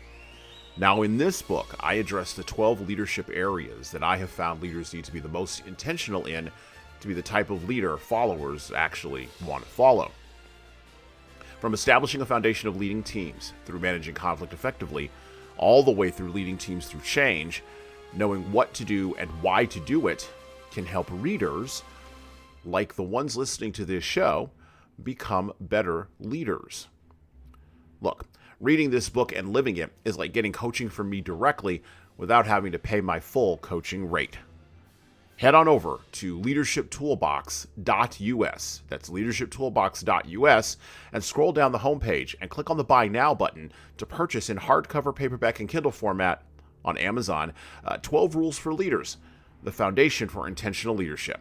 Now, in this book, I address the 12 leadership areas that I have found leaders need to be the most intentional in to be the type of leader followers actually want to follow. From establishing a foundation of leading teams through managing conflict effectively, all the way through leading teams through change, knowing what to do and why to do it can help readers, like the ones listening to this show, become better leaders. Look, reading this book and living it is like getting coaching from me directly without having to pay my full coaching rate. Head on over to leadershiptoolbox.us, that's leadershiptoolbox.us, and scroll down the homepage and click on the Buy Now button to purchase in hardcover, paperback, and Kindle format on Amazon 12 Rules for Leaders, the foundation for intentional leadership.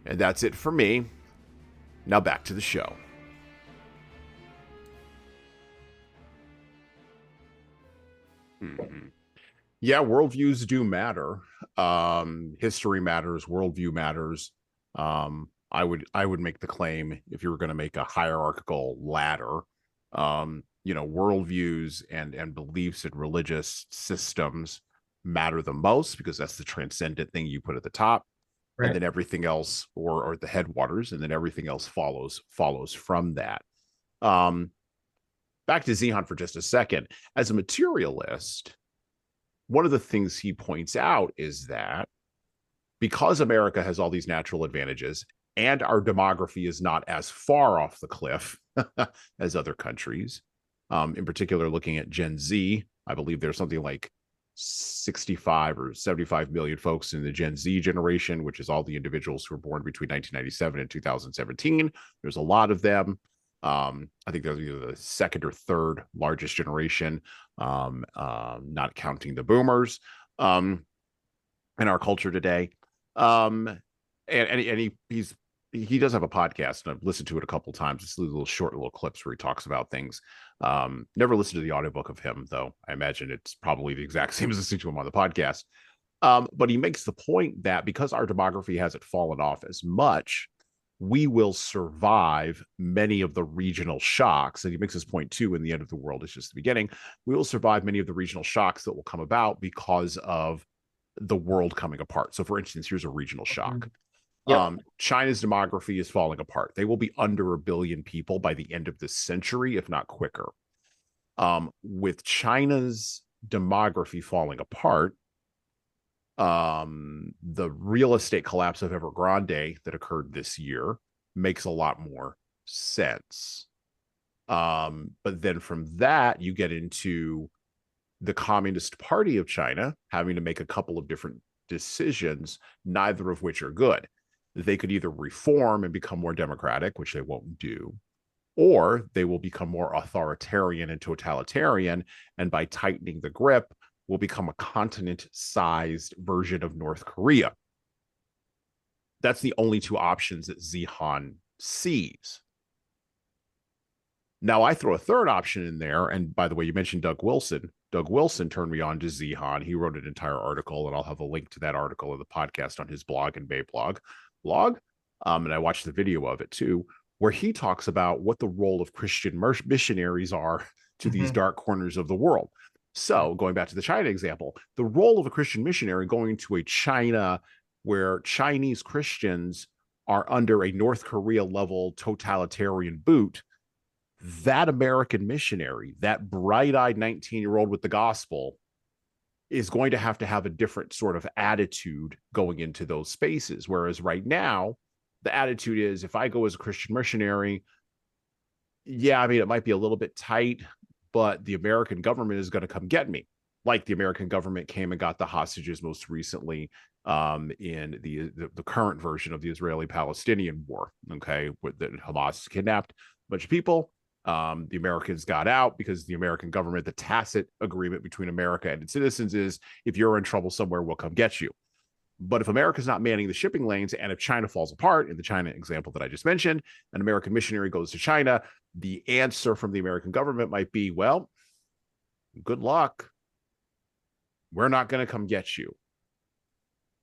And that's it for me. Now back to the show. Yeah, worldviews do matter. History matters. Worldview matters. I would make the claim, if you were going to make a hierarchical ladder, worldviews and beliefs in religious systems matter the most because that's the transcendent thing you put at the top, right. And then everything else, or the headwaters, and then everything else follows from that. Back to Zeihan for just a second. As a materialist, one of the things he points out is that because America has all these natural advantages and our demography is not as far off the cliff as other countries, in particular looking at Gen Z, I believe there's something like 65 or 75 million folks in the Gen Z generation, which is all the individuals who were born between 1997 and 2017. There's a lot of them. I think they're either the second or third largest generation, not counting the boomers, in our culture today. And he does have a podcast, and I've listened to it a couple times. It's little short clips where he talks about things. Never listened to the audiobook of him, though. I imagine it's probably the exact same as listening to him on the podcast. But he makes the point that because our demography hasn't fallen off as much, we will survive many of the regional shocks. And he makes this point too, in The End of the World is just the beginning. We will survive many of the regional shocks that will come about because of the world coming apart. So for instance, here's a regional shock. Yep. China's demography is falling apart. They will be under 1 billion people by the end of this century, if not quicker. With China's demography falling apart, the real estate collapse of Evergrande that occurred this year makes a lot more sense. But then from that, you get into the Communist Party of China having to make a couple of different decisions, neither of which are good. They could either reform and become more democratic, which they won't do, or they will become more authoritarian and totalitarian, and by tightening the grip, will become a continent-sized version of North Korea. That's the only two options that Zeihan sees. Now, I throw a third option in there, and by the way, you mentioned Doug Wilson. Doug Wilson turned me on to Zeihan. He wrote an entire article, and I'll have a link to that article in the podcast on his blog and Bay blog. And I watched the video of it too, where he talks about what the role of Christian missionaries are to these dark corners of the world. So going back to the China example, the role of a Christian missionary going to a China where Chinese Christians are under a North Korea level totalitarian boot, that American missionary, that bright-eyed 19-year-old with the gospel, is going to have a different sort of attitude going into those spaces. Whereas right now, the attitude is, if I go as a Christian missionary, yeah, I mean, it might be a little bit tight, but the American government is going to come get me. Like the American government came and got the hostages most recently in the current version of the Israeli-Palestinian war, okay, that Hamas kidnapped. bunch of people. The Americans got out because the American government, the tacit agreement between America and its citizens is, if you're in trouble somewhere, we'll come get you. But if America's not manning the shipping lanes, and if China falls apart, in the China example that I just mentioned, an American missionary goes to China, the answer from the American government might be, well, good luck. We're not going to come get you.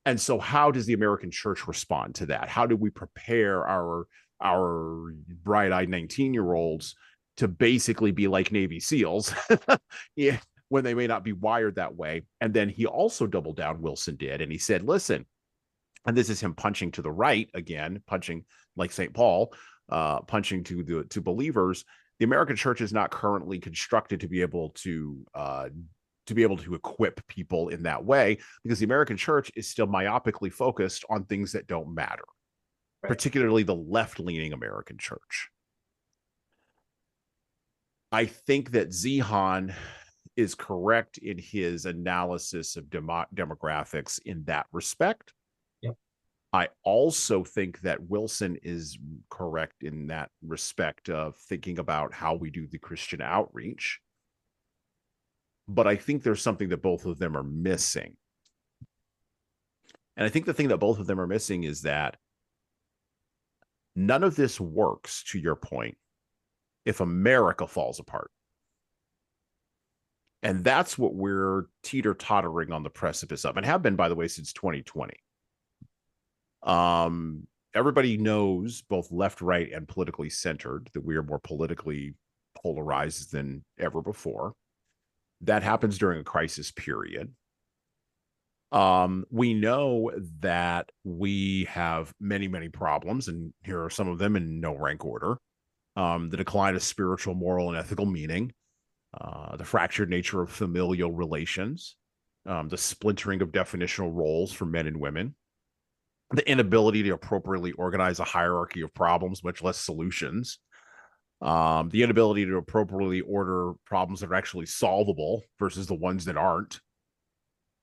And so how does the American church respond to that? How do we prepare our bright-eyed 19-year-olds to basically be like Navy SEALs yeah, when they may not be wired that way? And then he also doubled down, Wilson did, and he said, listen, and this is him punching to the right again, punching like St. Paul, punching to believers. The American church is not currently constructed to be able to equip people in that way, because the American church is still myopically focused on things that don't matter, right. Particularly the left-leaning American church. I think that Zeihan is correct in his analysis of demographics in that respect.
Yep.
I also think that Wilson is correct in that respect of thinking about how we do the Christian outreach. But I think there's something that both of them are missing. And I think the thing that both of them are missing is that none of this works, to your point, if America falls apart. And that's what we're teeter-tottering on the precipice of, and have been, by the way, since 2020. Everybody knows, both left, right, and politically centered, that we are more politically polarized than ever before. That happens during a crisis period. We know that we have many, many problems, and here are some of them in no rank order. The decline of spiritual, moral, and ethical meaning, the fractured nature of familial relations, the splintering of definitional roles for men and women, the inability to appropriately organize a hierarchy of problems, much less solutions, the inability to appropriately order problems that are actually solvable versus the ones that aren't,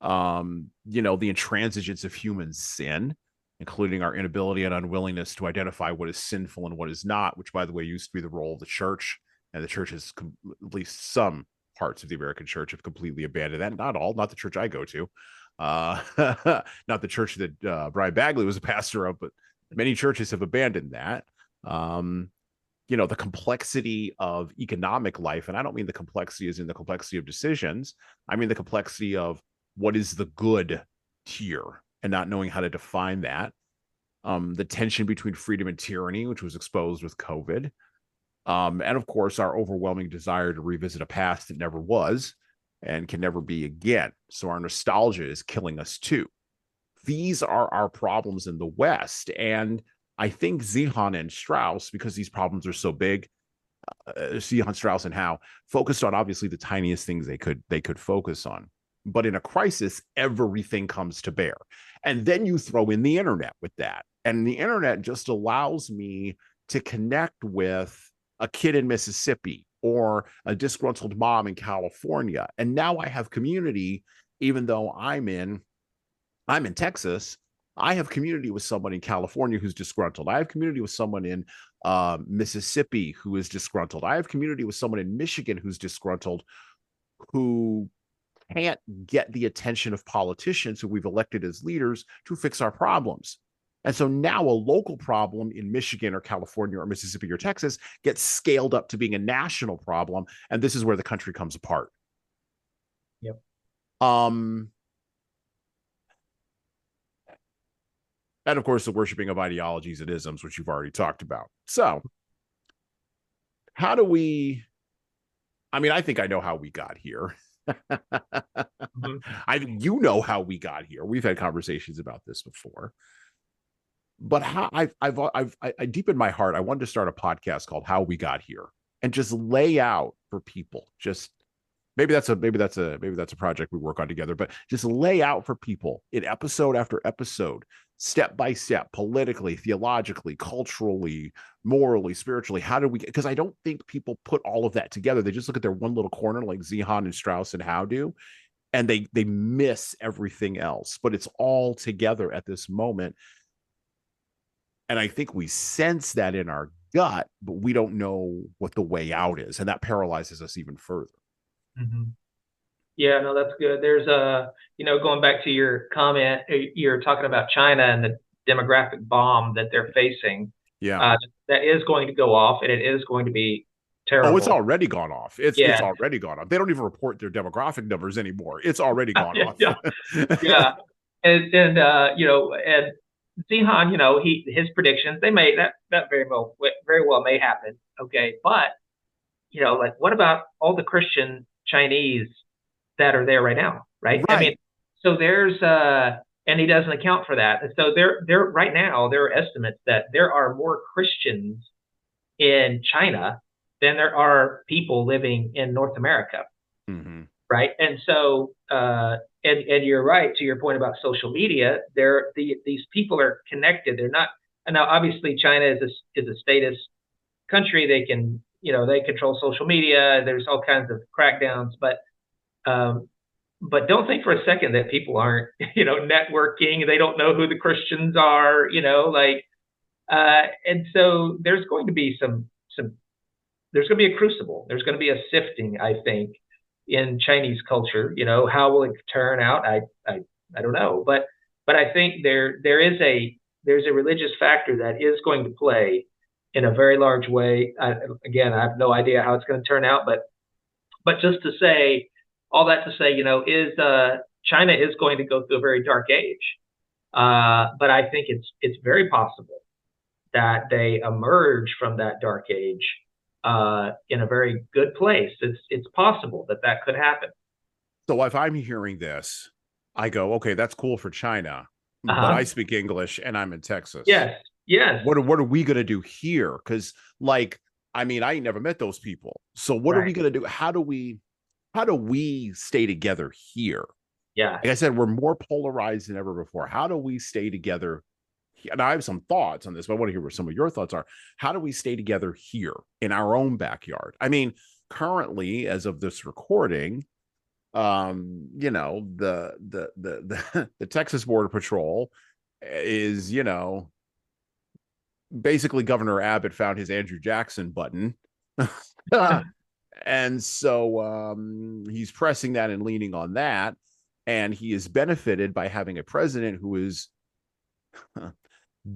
the intransigence of human sin, including our inability and unwillingness to identify what is sinful and what is not, which, by the way, used to be the role of the church. And the church has, at least some parts of the American church have completely abandoned that. Not all, not the church I go to, not the church that Brian Bagley was a pastor of, but many churches have abandoned that. The complexity of economic life, and I don't mean the complexity as in the complexity of decisions. I mean the complexity of what is the good here, and not knowing how to define that. The tension between freedom and tyranny, which was exposed with COVID. And of course, our overwhelming desire to revisit a past that never was and can never be again. So our nostalgia is killing us too. These are our problems in the West. And I think Zeihan and Strauss, because these problems are so big, Zeihan, Strauss, and Howe focused on obviously the tiniest things they could focus on. But in a crisis, everything comes to bear. And then you throw in the internet with that. And the internet just allows me to connect with a kid in Mississippi or a disgruntled mom in California. And now I have community, even though I'm in Texas. I have community with someone in California who's disgruntled. I have community with someone in Mississippi who is disgruntled. I have community with someone in Michigan who's disgruntled, who can't get the attention of politicians who we've elected as leaders to fix our problems. And so now a local problem in Michigan or California or Mississippi or Texas gets scaled up to being a national problem. And this is where the country comes apart.
Yep.
And of course, the worshiping of ideologies and isms, which you've already talked about. So how do we, I think I know how we got here.
Mm-hmm.
You know how we got here. We've had conversations about this before. But how I deep in my heart, I wanted to start a podcast called How We Got Here, and just lay out for people, just maybe that's a project we work on together, but just lay out for people in episode after episode, step by step, politically, theologically, culturally, morally, spiritually. How do we, because I don't think people put all of that together. They just look at their one little corner like Zeihan and Strauss and Howe do, and they miss everything else, but it's all together at this moment. And I think we sense that in our gut, but we don't know what the way out is, and that paralyzes us even further.
Mm-hmm. Yeah, no, that's good. There's going back to your comment, you're talking about China and the demographic bomb that they're facing.
Yeah.
That is going to go off, and it is going to be
Oh, it's
terrible.
already gone off. It's
Yeah,
already gone off. They don't even report their demographic numbers anymore. It's already gone off.
yeah, yeah. And and Zeihan, his predictions, they may that very well may happen. Okay, but like what about all the Christian Chinese that are there right now, right? I mean,
Right.
so there's and he doesn't account for that. And so there right now there are estimates that there are more Christians in China than there are people living in North America,
Mm-hmm.
right? And so and you're right to your point about social media. These people are connected. They're not. And now obviously China is a statist country. They can they control social media. There's all kinds of crackdowns, um, but don't think for a second that people aren't, networking. They don't know who the Christians are, and so there's going to be there's going to be a crucible. There's going to be a sifting, I think, in Chinese culture. How will it turn out? I don't know, but I think there's a religious factor that is going to play in a very large way. Again, I have no idea how it's going to turn out, but just to say all that to say, is China is going to go through a very dark age, but I think it's very possible that they emerge from that dark age in a very good place. It's possible that could happen.
So if I'm hearing this, I go, okay, that's cool for China, but
Uh-huh.
I speak English and I'm in Texas.
Yes. Yes.
What are we gonna do here? Because I ain't never met those people. So what are we
Right.
gonna do? How do we stay together here?
Yeah.
Like I said, we're more polarized than ever before. How do we stay together? And I have some thoughts on this, but I want to hear what some of your thoughts are. How do we stay together here in our own backyard? I mean, currently, as of this recording, the Texas Border Patrol is, basically Governor Abbott found his Andrew Jackson button. And so he's pressing that and leaning on that. And he is benefited by having a president who is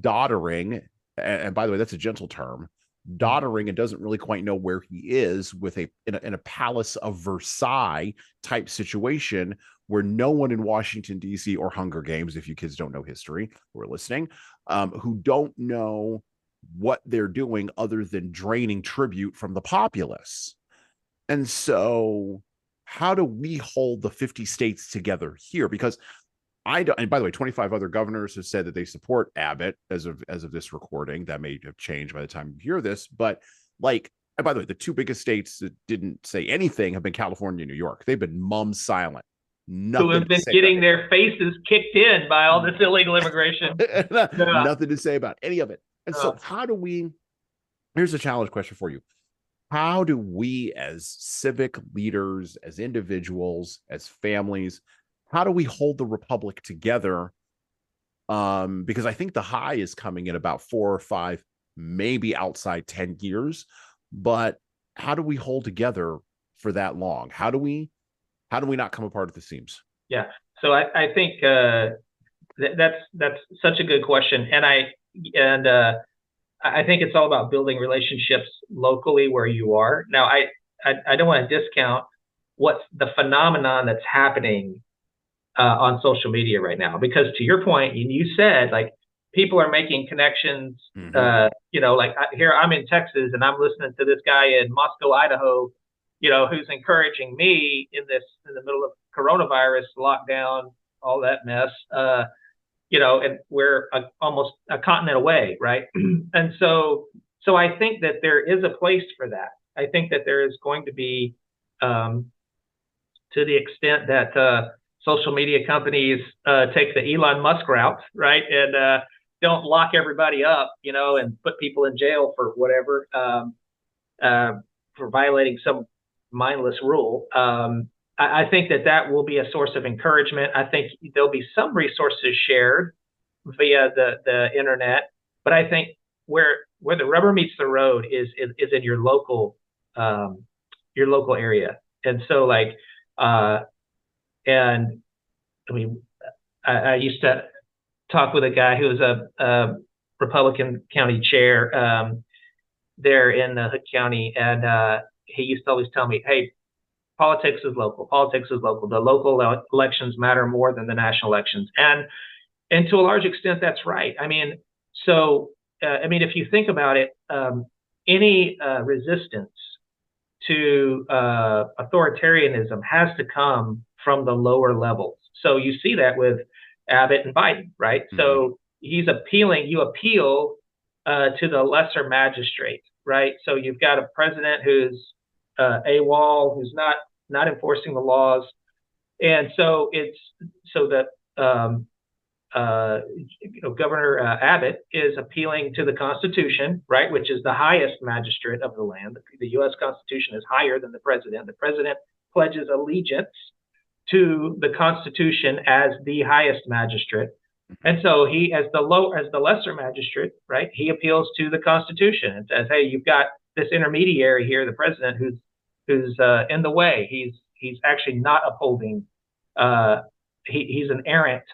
doddering. And by the way, that's a gentle term, doddering, and doesn't really quite know where he is with in a Palace of Versailles type situation where no one in Washington, D.C. or Hunger Games, if you kids don't know history who are listening, who don't know what they're doing other than draining tribute from the populace. And so how do we hold the 50 states together here? Because and by the way, 25 other governors have said that they support Abbott as of this recording. That may have changed by the time you hear this. But and by the way, the two biggest states that didn't say anything have been California and New York. They've been mum silent.
Who have been getting their faces kicked in by all this illegal immigration.
Nothing to say about any of it. And so here's a challenge question for you. How do we as civic leaders, as individuals, as families, how do we hold the republic together? Because I think the high is coming in about 4 or 5, maybe outside 10 years. But how do we hold together for that long? How do we not come apart at the seams?
Yeah. So I think that's such a good question, and I think it's all about building relationships locally where you are. Now, I don't want to discount what's the phenomenon that's happening on social media right now, because to your point, you said people are making connections. Here I'm in Texas and I'm listening to this guy in Moscow, Idaho, who's encouraging me in the middle of coronavirus lockdown, all that mess. And we're almost a continent away, right? And so I think that there is a place for that. I think that there is going to be, to the extent that social media companies take the Elon Musk route, right, and don't lock everybody up, and put people in jail for whatever, for violating some mindless rule. I think that will be a source of encouragement. I think there'll be some resources shared via the internet, but I think where where the rubber meets the road is in your local area. And so like, and I mean, I used to talk with a guy who was a Republican county chair there in Hood County, and he used to always tell me, "Hey, politics is local. Politics is local. The local elections matter more than the national elections." And to a large extent, that's right. I mean, so I mean, if you think about it, any resistance to authoritarianism has to come from the lower levels. So you see that with Abbott and Biden, right? Mm-hmm. So you appeal to the lesser magistrate, right? So you've got a president who's AWOL, who's not enforcing the laws, and so Governor Abbott is appealing to the Constitution, right, which is the highest magistrate of the land. The U.S. Constitution is higher than the president. The president pledges allegiance to the Constitution as the highest magistrate, and so he, as the lesser magistrate, right, he appeals to the Constitution and says, "Hey, you've got this intermediary here, the president, who's in the way. He's actually not upholding. He's an errant."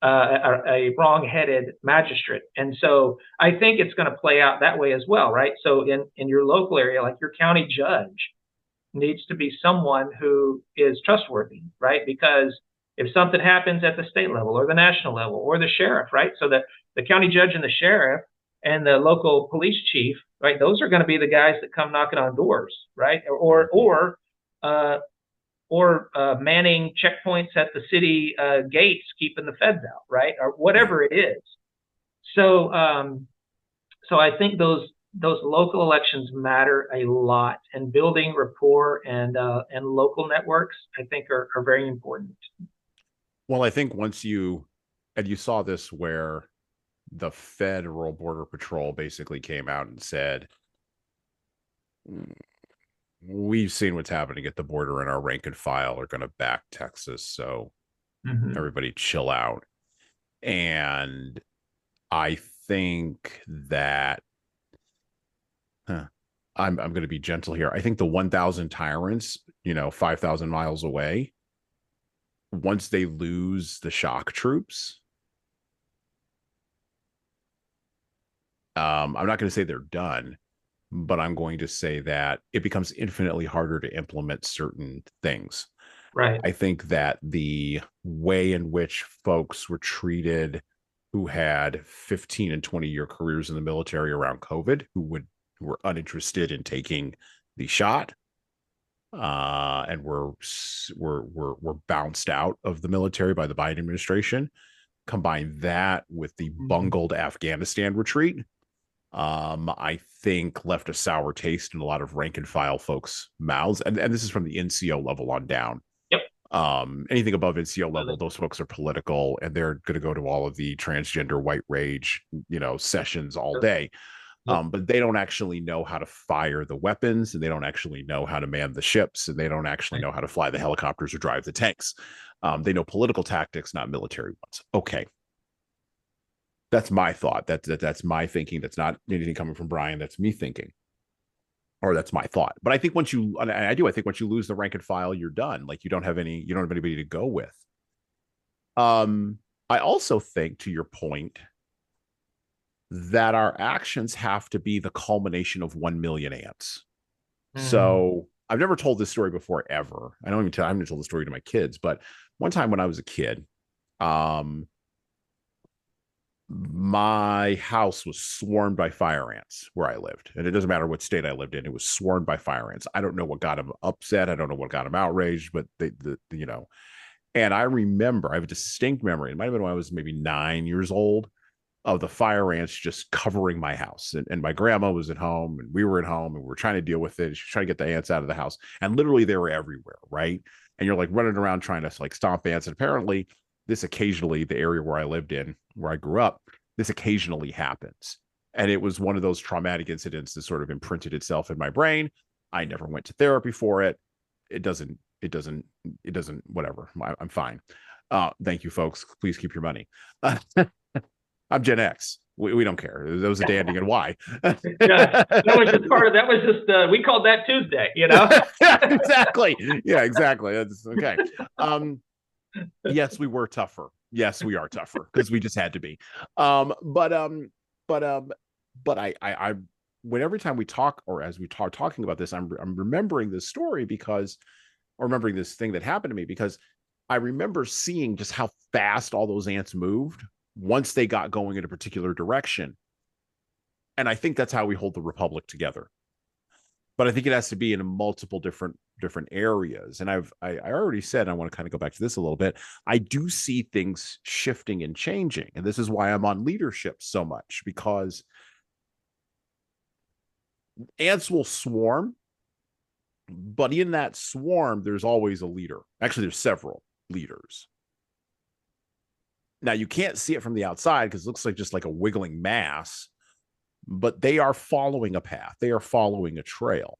A wrong-headed magistrate. And so I think it's going to play out that way as well, right? So in your local area, like your county judge needs to be someone who is trustworthy, right? Because if something happens at the state level or the national level or the sheriff, right? So that the county judge and the sheriff and the local police chief, right? Those are going to be the guys that come knocking on doors, right? Or manning checkpoints at the city gates, keeping the feds out, right? Or whatever it is. So, so I think those local elections matter a lot, and building rapport and local networks, I think, are very important.
Well, I think once you saw this where the Federal Border Patrol basically came out and said, "We've seen what's happening at the border, and our rank and file are going to back Texas. So everybody chill out." And I think that I'm going to be gentle here. I think the 1,000 tyrants, 5,000 miles away, once they lose the shock troops, I'm not going to say they're done, but I'm going to say that it becomes infinitely harder to implement certain things.
Right.
I think that the way in which folks were treated who had 15 and 20-year careers in the military around COVID, who were uninterested in taking the shot, and were bounced out of the military by the Biden administration, combine that with the bungled Afghanistan retreat, I think left a sour taste in a lot of rank and file folks' mouths. And this is from the NCO level on down.
Yep.
Anything above NCO level, those folks are political, and they're going to go to all of the transgender white rage, sessions all day. But they don't actually know how to fire the weapons, and they don't actually know how to man the ships, and they don't actually know how to fly the helicopters or drive the tanks. They know political tactics, not military ones. Okay. That's my thought. That's my thinking. That's not anything coming from Brian. That's me thinking, or that's my thought. But I think once you lose the rank and file, you're done. Like you don't have anybody to go with. I also think, to your point, that our actions have to be the culmination of 1 million ants. So I've never told this story before, ever. I haven't told the story to my kids, but one time when I was a kid, my house was swarmed by fire ants where I lived. And it doesn't matter what state I lived in. It was swarmed by fire ants. I don't know what got them upset. I don't know what got them outraged, but and I remember, I have a distinct memory. It might've been when I was maybe 9 years old, of the fire ants just covering my house. And my grandma was at home, and we were at home, and we were trying to deal with it. She was trying to get the ants out of the house. And literally they were everywhere, right? And you're like running around trying to like stomp ants. And apparently this occasionally, the area where I lived in, where I grew up, this occasionally happens. And it was one of those traumatic incidents that sort of imprinted itself in my brain. I never went to therapy for it. It doesn't, whatever. I'm fine. Thank you, folks. Please keep your money. I'm Gen X. We don't care. That was a dandy, and why?
Yeah, that was just part of that. Was just we called that Tuesday, you know.
Exactly. Yeah, exactly. That's okay. Yes, we were tougher. Yes, we are tougher because we just had to be. But but I when every time we talk, or as we talking about this, I'm remembering this story because, or remembering this thing that happened to me, because I remember seeing just how fast all those ants moved once they got going in a particular direction. And I think that's how we hold the Republic together. But I think it has to be in multiple different areas. And I already said, I want to kind of go back to this a little bit. I do see things shifting and changing. And this is why I'm on leadership so much, because ants will swarm, but in that swarm, there's always a leader. Actually, there's several leaders. Now, you can't see it from the outside because it looks like just like a wiggling mass, but they are following a path. They are following a trail.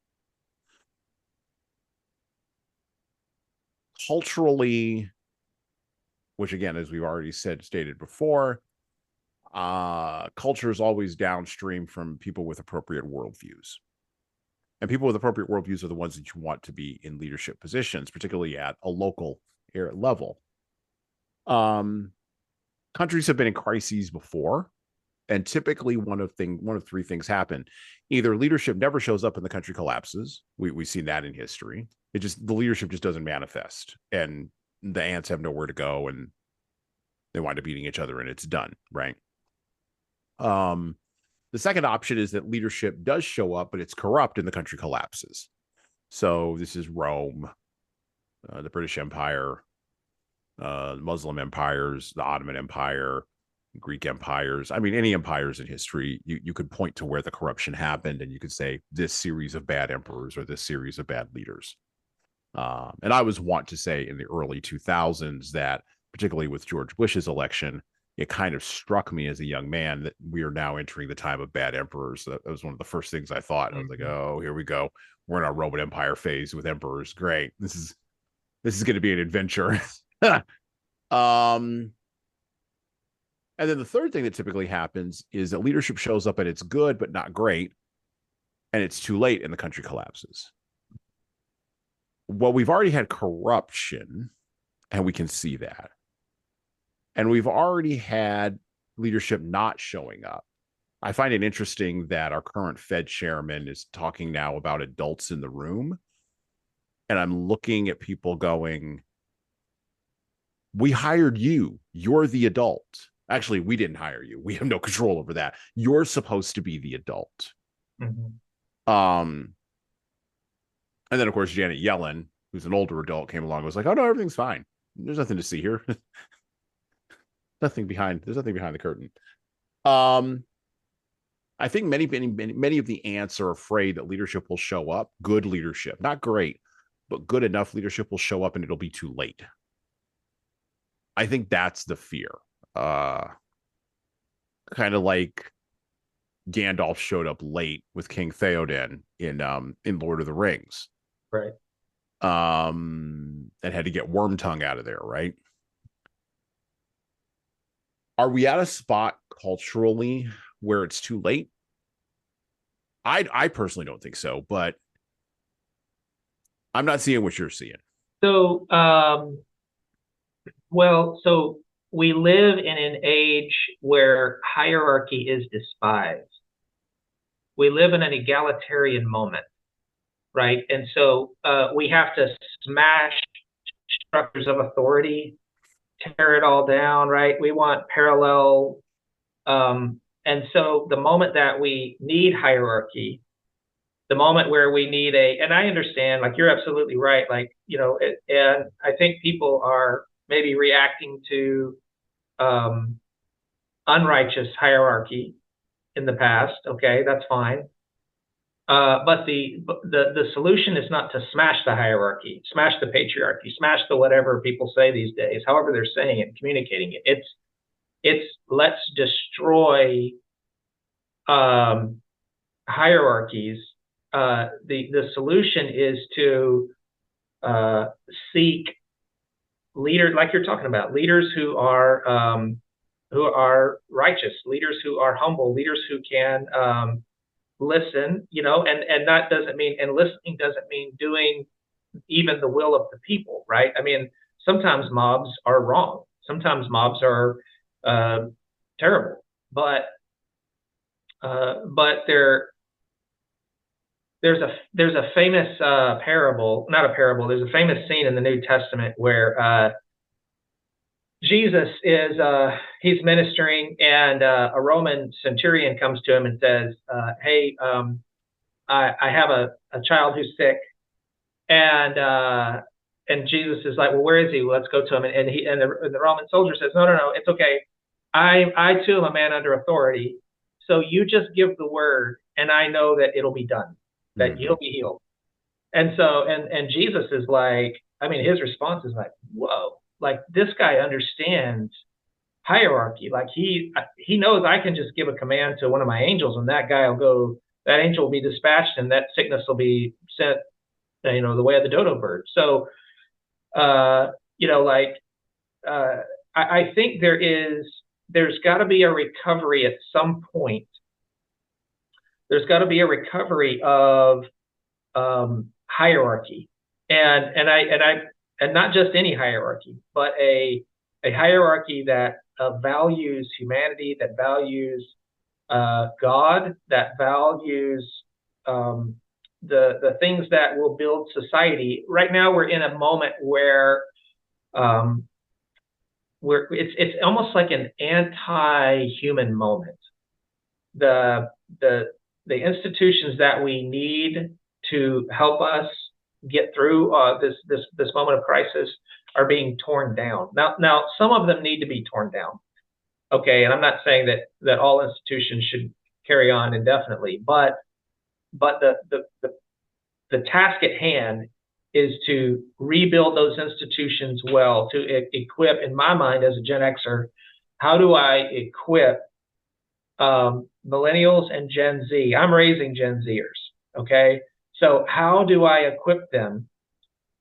Culturally, which again, as we've already stated before, culture is always downstream from people with appropriate worldviews. And people with appropriate worldviews are the ones that you want to be in leadership positions, particularly at a local level. Countries have been in crises before, and typically one of three things happen. Either leadership never shows up and the country collapses. We've seen that in history. The leadership just doesn't manifest, and the ants have nowhere to go, and they wind up eating each other, and it's done, right? The second option is that leadership does show up, but it's corrupt and the country collapses. So this is Rome, the British Empire, Muslim empires, the Ottoman Empire, Greek empires. I mean, any empires in history, you could point to where the corruption happened, and you could say this series of bad emperors or this series of bad leaders. And I was wont to say in the early 2000s that, particularly with George Bush's election, it kind of struck me as a young man that we are now entering the time of bad emperors. That was one of the first things I thought. Mm-hmm. I was like, oh, here we go. We're in our Roman Empire phase with emperors. Great. This is going to be an adventure. And then the third thing that typically happens is that leadership shows up and it's good, but not great. And it's too late and the country collapses. Well, we've already had corruption, and we can see that. And we've already had leadership not showing up. I find it interesting that our current Fed chairman is talking now about adults in the room. And I'm looking at people going, we hired you. You're the adult. Actually, we didn't hire you. We have no control over that. You're supposed to be the adult. Mm-hmm. And then, of course, Janet Yellen, who's an older adult, came along and was like, oh, no, everything's fine. There's nothing to see here. There's nothing behind the curtain. I think many of the ants are afraid that leadership will show up. Good leadership, not great, but good enough leadership will show up and it'll be too late. I think that's the fear. Kind of like Gandalf showed up late with King Theoden in Lord of the Rings.
Right.
And had to get Wormtongue out of there, right? Are we at a spot culturally where it's too late? I personally don't think so, but I'm not seeing what you're seeing.
So, so we live in an age where hierarchy is despised. We live in an egalitarian moment, right? And so we have to smash structures of authority, tear it all down, right? We want parallel. And so the moment that we need hierarchy, the moment where we need and I understand, like, you're absolutely right. Like, and I think people are maybe reacting to unrighteous hierarchy in the past. Okay, that's fine. But the solution is not to smash the hierarchy, smash the patriarchy, smash the whatever people say these days, however they're saying it and communicating it. It's let's destroy hierarchies. The solution is to seek leaders, like you're talking about, leaders who are righteous, leaders who are humble, leaders who can listen, and that doesn't mean, and listening doesn't mean doing even the will of the people, right? I mean, sometimes mobs are wrong. Sometimes mobs are terrible, but there's a famous parable, not a parable. There's a famous scene in the New Testament where Jesus is he's ministering, and a Roman centurion comes to him and says, "Hey, I have a child who's sick," and Jesus is like, "Well, where is he? Let's go to him." And the Roman soldier says, "No, no, no, it's okay. I too am a man under authority. So you just give the word, and I know that it'll be done, that he'll be healed." And so, and Jesus is like, I mean, his response is like, "Whoa, like this guy understands hierarchy. Like he knows I can just give a command to one of my angels, and that angel will be dispatched, and that sickness will be sent, the way of the dodo bird." So, I think there's got to be a recovery at some point. There's got to be a recovery of hierarchy, and not just any hierarchy, but a hierarchy that values humanity, that values God, that values the things that will build society. Right now, we're in a moment where it's almost like an anti-human moment. The institutions that we need to help us get through this moment of crisis are being torn down. Now, some of them need to be torn down. Okay, and I'm not saying that all institutions should carry on indefinitely, but the task at hand is to rebuild those institutions well, to equip, in my mind as a Gen Xer, how do I equip millennials and Gen Z? I'm raising Gen Zers, okay? So how do I equip them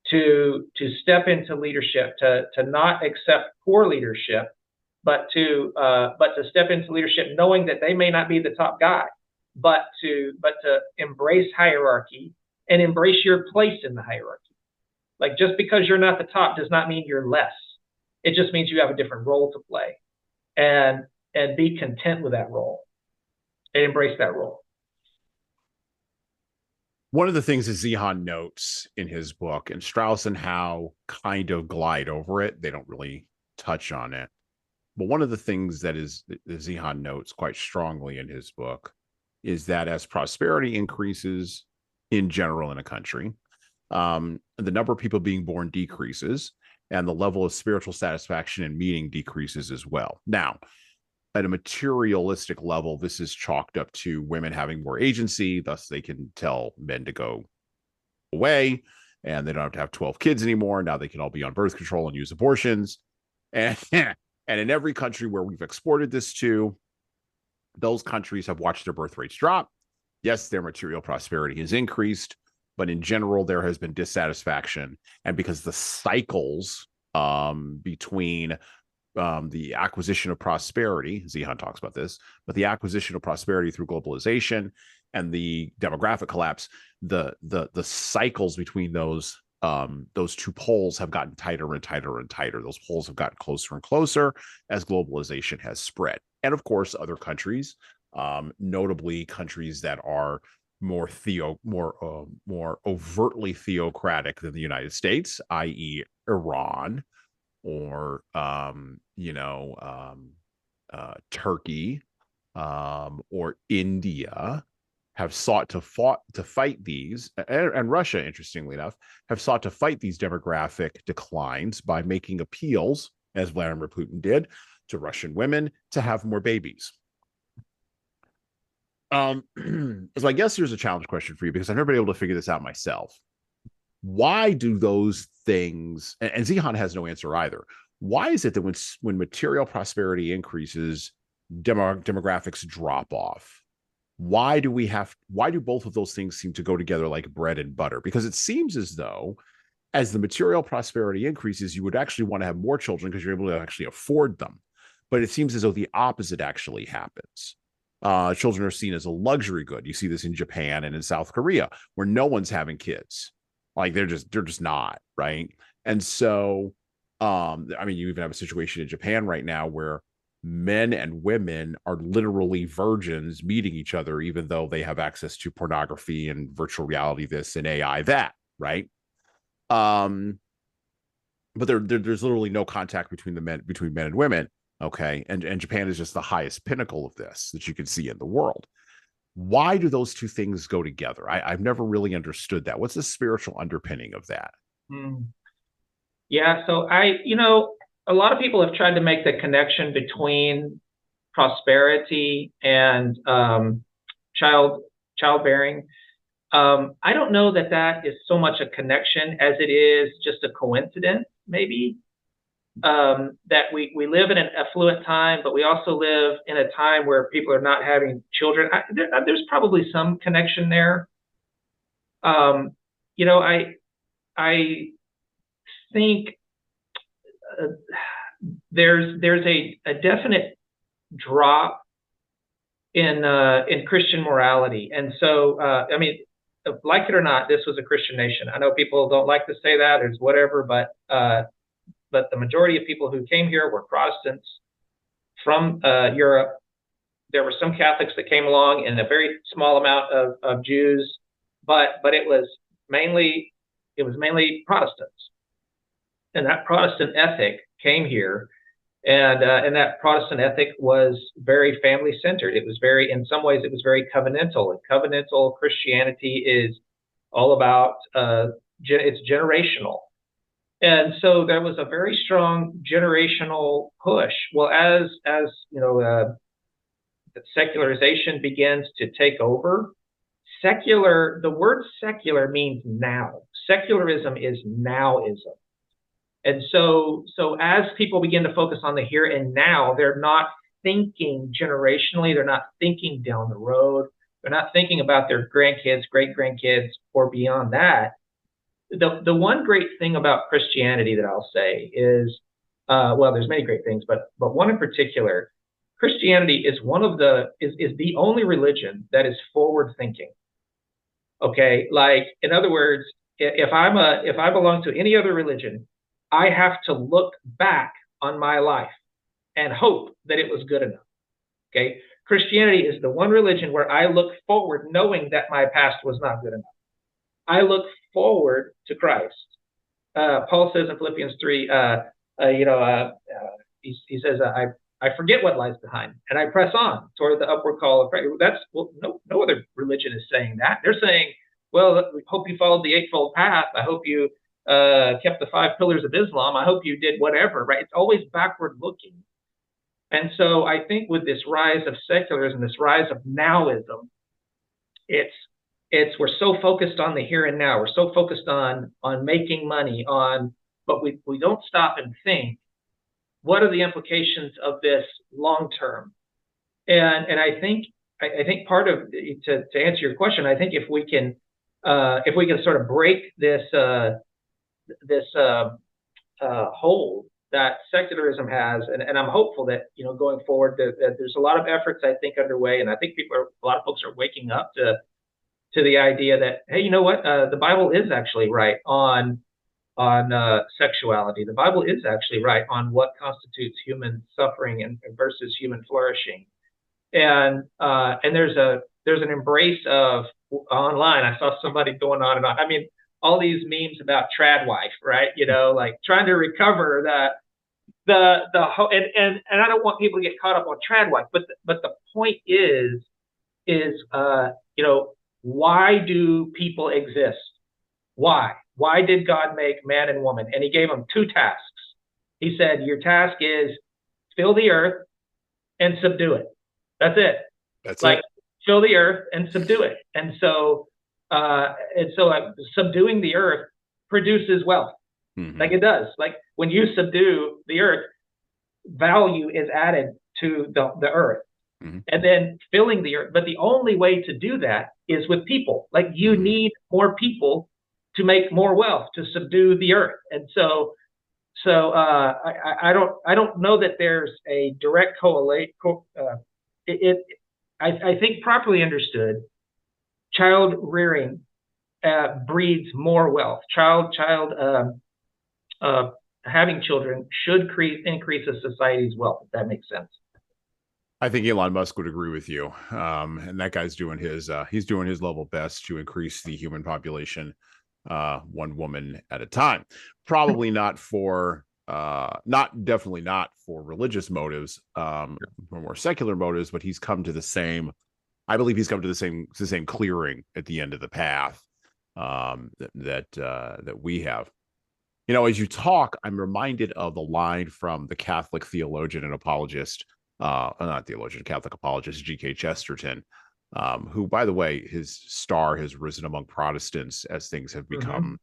to step into leadership, to not accept poor leadership, but to step into leadership knowing that they may not be the top guy, but to embrace hierarchy and embrace your place in the hierarchy. Like, just because you're not the top does not mean you're less. It just means you have a different role to play, and be content with that role and embrace that role.
One of the things that Zeihan notes in his book, and Strauss and Howe kind of glide over it, they don't really touch on it. But one of the things that Zeihan notes quite strongly in his book is that as prosperity increases in general in a country, the number of people being born decreases, and the level of spiritual satisfaction and meaning decreases as well. Now, at a materialistic level, this is chalked up to women having more agency, thus they can tell men to go away, and they don't have to have 12 kids anymore. Now they can all be on birth control and use abortions. And in every country where we've exported this to, those countries have watched their birth rates drop. Yes, their material prosperity has increased, but in general, there has been dissatisfaction. And because the cycles between the acquisition of prosperity, Zeihan talks about this, but the acquisition of prosperity through globalization and the demographic collapse, the cycles between those two poles have gotten tighter and tighter and tighter. Those poles have gotten closer and closer as globalization has spread. And of course, other countries, notably countries that are more overtly theocratic than the United States, i.e., Iran, or Turkey, or India, have sought to fight these, and Russia, interestingly enough, have sought to fight these demographic declines by making appeals, as Vladimir Putin did, to Russian women to have more babies. So I guess here's a challenge question for you, because I've never been able to figure this out myself. Why do those things, and Zeihan has no answer either, why is it that when material prosperity increases, demographics drop off? Why do both of those things seem to go together like bread and butter? Because it seems as though as the material prosperity increases, you would actually want to have more children because you're able to actually afford them. But it seems as though the opposite actually happens. Children are seen as a luxury good. You see this in Japan and in South Korea, where no one's having kids. Like they're just not, right? And so, I mean, you even have a situation in Japan right now where men and women are literally virgins meeting each other, even though they have access to pornography and virtual reality, this and AI that, right? But there's literally no contact between men and women. Okay, and Japan is just the highest pinnacle of this that you can see in the world. Why do those two things go together? I've never really understood that. What's the spiritual underpinning of that?
Yeah, so a lot of people have tried to make the connection between prosperity and childbearing. I don't know that is so much a connection as it is just a coincidence, maybe. That we live in an affluent time, but we also live in a time where people are not having children. There's probably some connection there. I think there's a definite drop in Christian morality, and so I mean, like it or not, this was a Christian nation. I know people don't like to say that, or whatever, but the majority of people who came here were Protestants from Europe. There were some Catholics that came along, and a very small amount of Jews, but it was mainly Protestants, and that Protestant ethic came here, and that Protestant ethic was very family centered. It was in some ways, it was very covenantal. And covenantal Christianity is all about it's generational. And so there was a very strong generational push. Well, as secularization begins to take over, the word secular means now. Secularism is now-ism. And so as people begin to focus on the here and now, they're not thinking generationally, they're not thinking down the road, they're not thinking about their grandkids, great-grandkids, or beyond that. The one great thing about Christianity that I'll say is, well, there's many great things, but one in particular, Christianity is is the only religion that is forward thinking. Okay, like in other words, if I belong to any other religion, I have to look back on my life and hope that it was good enough. Okay, Christianity is the one religion where I look forward knowing that my past was not good enough. I look forward to Christ. Paul says in Philippians 3, he says, I forget what lies behind and I press on toward the upward call of Christ. No other religion is saying that. They're saying, well, we hope you followed the eightfold path. I hope you kept the 5 pillars of Islam. I hope you did whatever, right? It's always backward looking. And so I think with this rise of secularism, this rise of now-ism, we're so focused on the here and now. We're so focused on making money, but we don't stop and think, what are the implications of this long term? And I think part of, to answer your question, I think if we can sort of break this hold that secularism has, and I'm hopeful that going forward that there's a lot of efforts I think underway, and I think a lot of folks are waking up to the idea that, hey, you know what, the Bible is actually right on sexuality. The Bible is actually right on what constitutes human suffering and versus human flourishing. And there's an embrace of online. I saw somebody going on and on. I mean, all these memes about trad wife, right? Like trying to recover the whole, and I don't want people to get caught up on trad wife, but the point is why do people exist? Why? Why did God make man and woman? And he gave them 2 tasks. He said, your task is fill the earth and subdue it. That's it.
That's like,
fill the earth and subdue it. And so subduing the earth produces wealth. Mm-hmm. Like it does. Like when you subdue the earth, value is added to the earth. Mm-hmm. And then filling the earth. But the only way to do that is with people. Like you need more people to make more wealth, to subdue the earth. And so So I don't know that there's a direct correlate. I think properly understood, child rearing breeds more wealth. Having children should increase a society's wealth, if that makes sense.
I think Elon Musk would agree with you, and that guy's doing his level best to increase the human population, one woman at a time. Probably not for definitely not for religious motives, for more secular motives. But he's come to the same. I believe he's come to the same clearing at the end of the path that we have. You know, as you talk, I'm reminded of the line from the Catholic theologian and apologist. Not theologian, Catholic apologist G.K. Chesterton, who, by the way, his star has risen among Protestants as things have become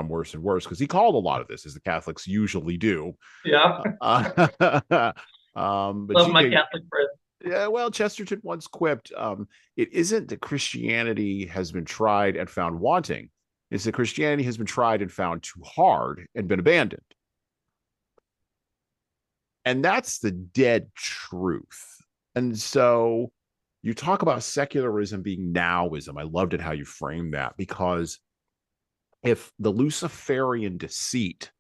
worse and worse, because he called a lot of this, as the Catholics usually do.
Yeah.
But
Love my Catholic friends.
Yeah, well, Chesterton once quipped, it isn't that Christianity has been tried and found wanting. It's that Christianity has been tried and found too hard and been abandoned. And that's the dead truth. And so you talk about secularism being now-ism. I loved it how you framed that, because if the Luciferian deceit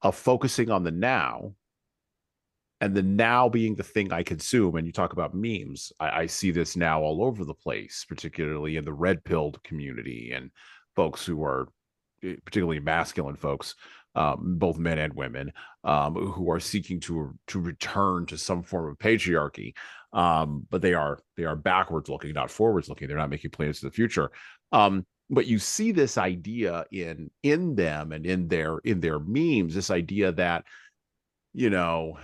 of focusing on the now, and the now being the thing I consume, and you talk about memes, I see this now all over the place, particularly in the red-pilled community and folks who are particularly masculine folks, both men and women, who are seeking to return to some form of patriarchy, but they are backwards looking, not forwards looking. They're not making plans to the future. But you see this idea in them and in their memes, this idea that, you know,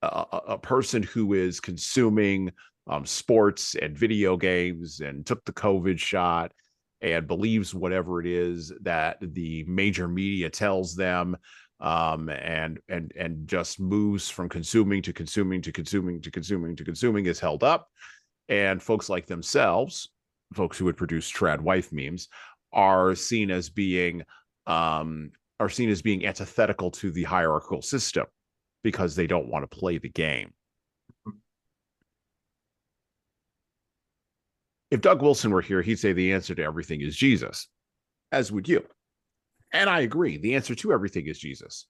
a person who is consuming sports and video games and took the COVID shot and believes whatever it is that the major media tells them, and just moves from consuming to consuming to consuming to consuming to consuming, is held up. And folks like themselves, folks who would produce trad wife memes, are seen as being antithetical to the hierarchical system, because they don't want to play the game. If Doug Wilson were here, he'd say the answer to everything is Jesus, as would you. And I agree. The answer to everything is Jesus.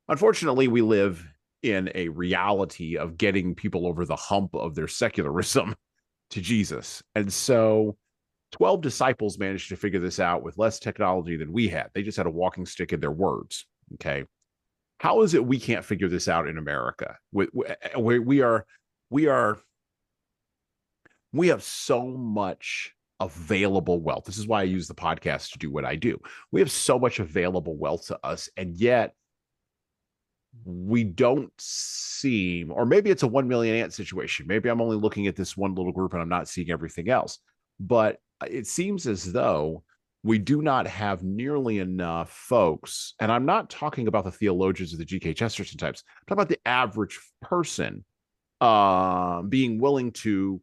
Unfortunately, we live in a reality of getting people over the hump of their secularism to Jesus. And so 12 disciples managed to figure this out with less technology than we had. They just had a walking stick and their words. Okay. How is it we can't figure this out in America? We have so much available wealth. This is why I use the podcast to do what I do. We have so much available wealth to us, and yet we don't seem, or maybe it's a 1 million ant situation. Maybe I'm only looking at this one little group and I'm not seeing everything else. But it seems as though we do not have nearly enough folks, and I'm not talking about the theologians of the G.K. Chesterton types. I'm talking about the average person being willing to,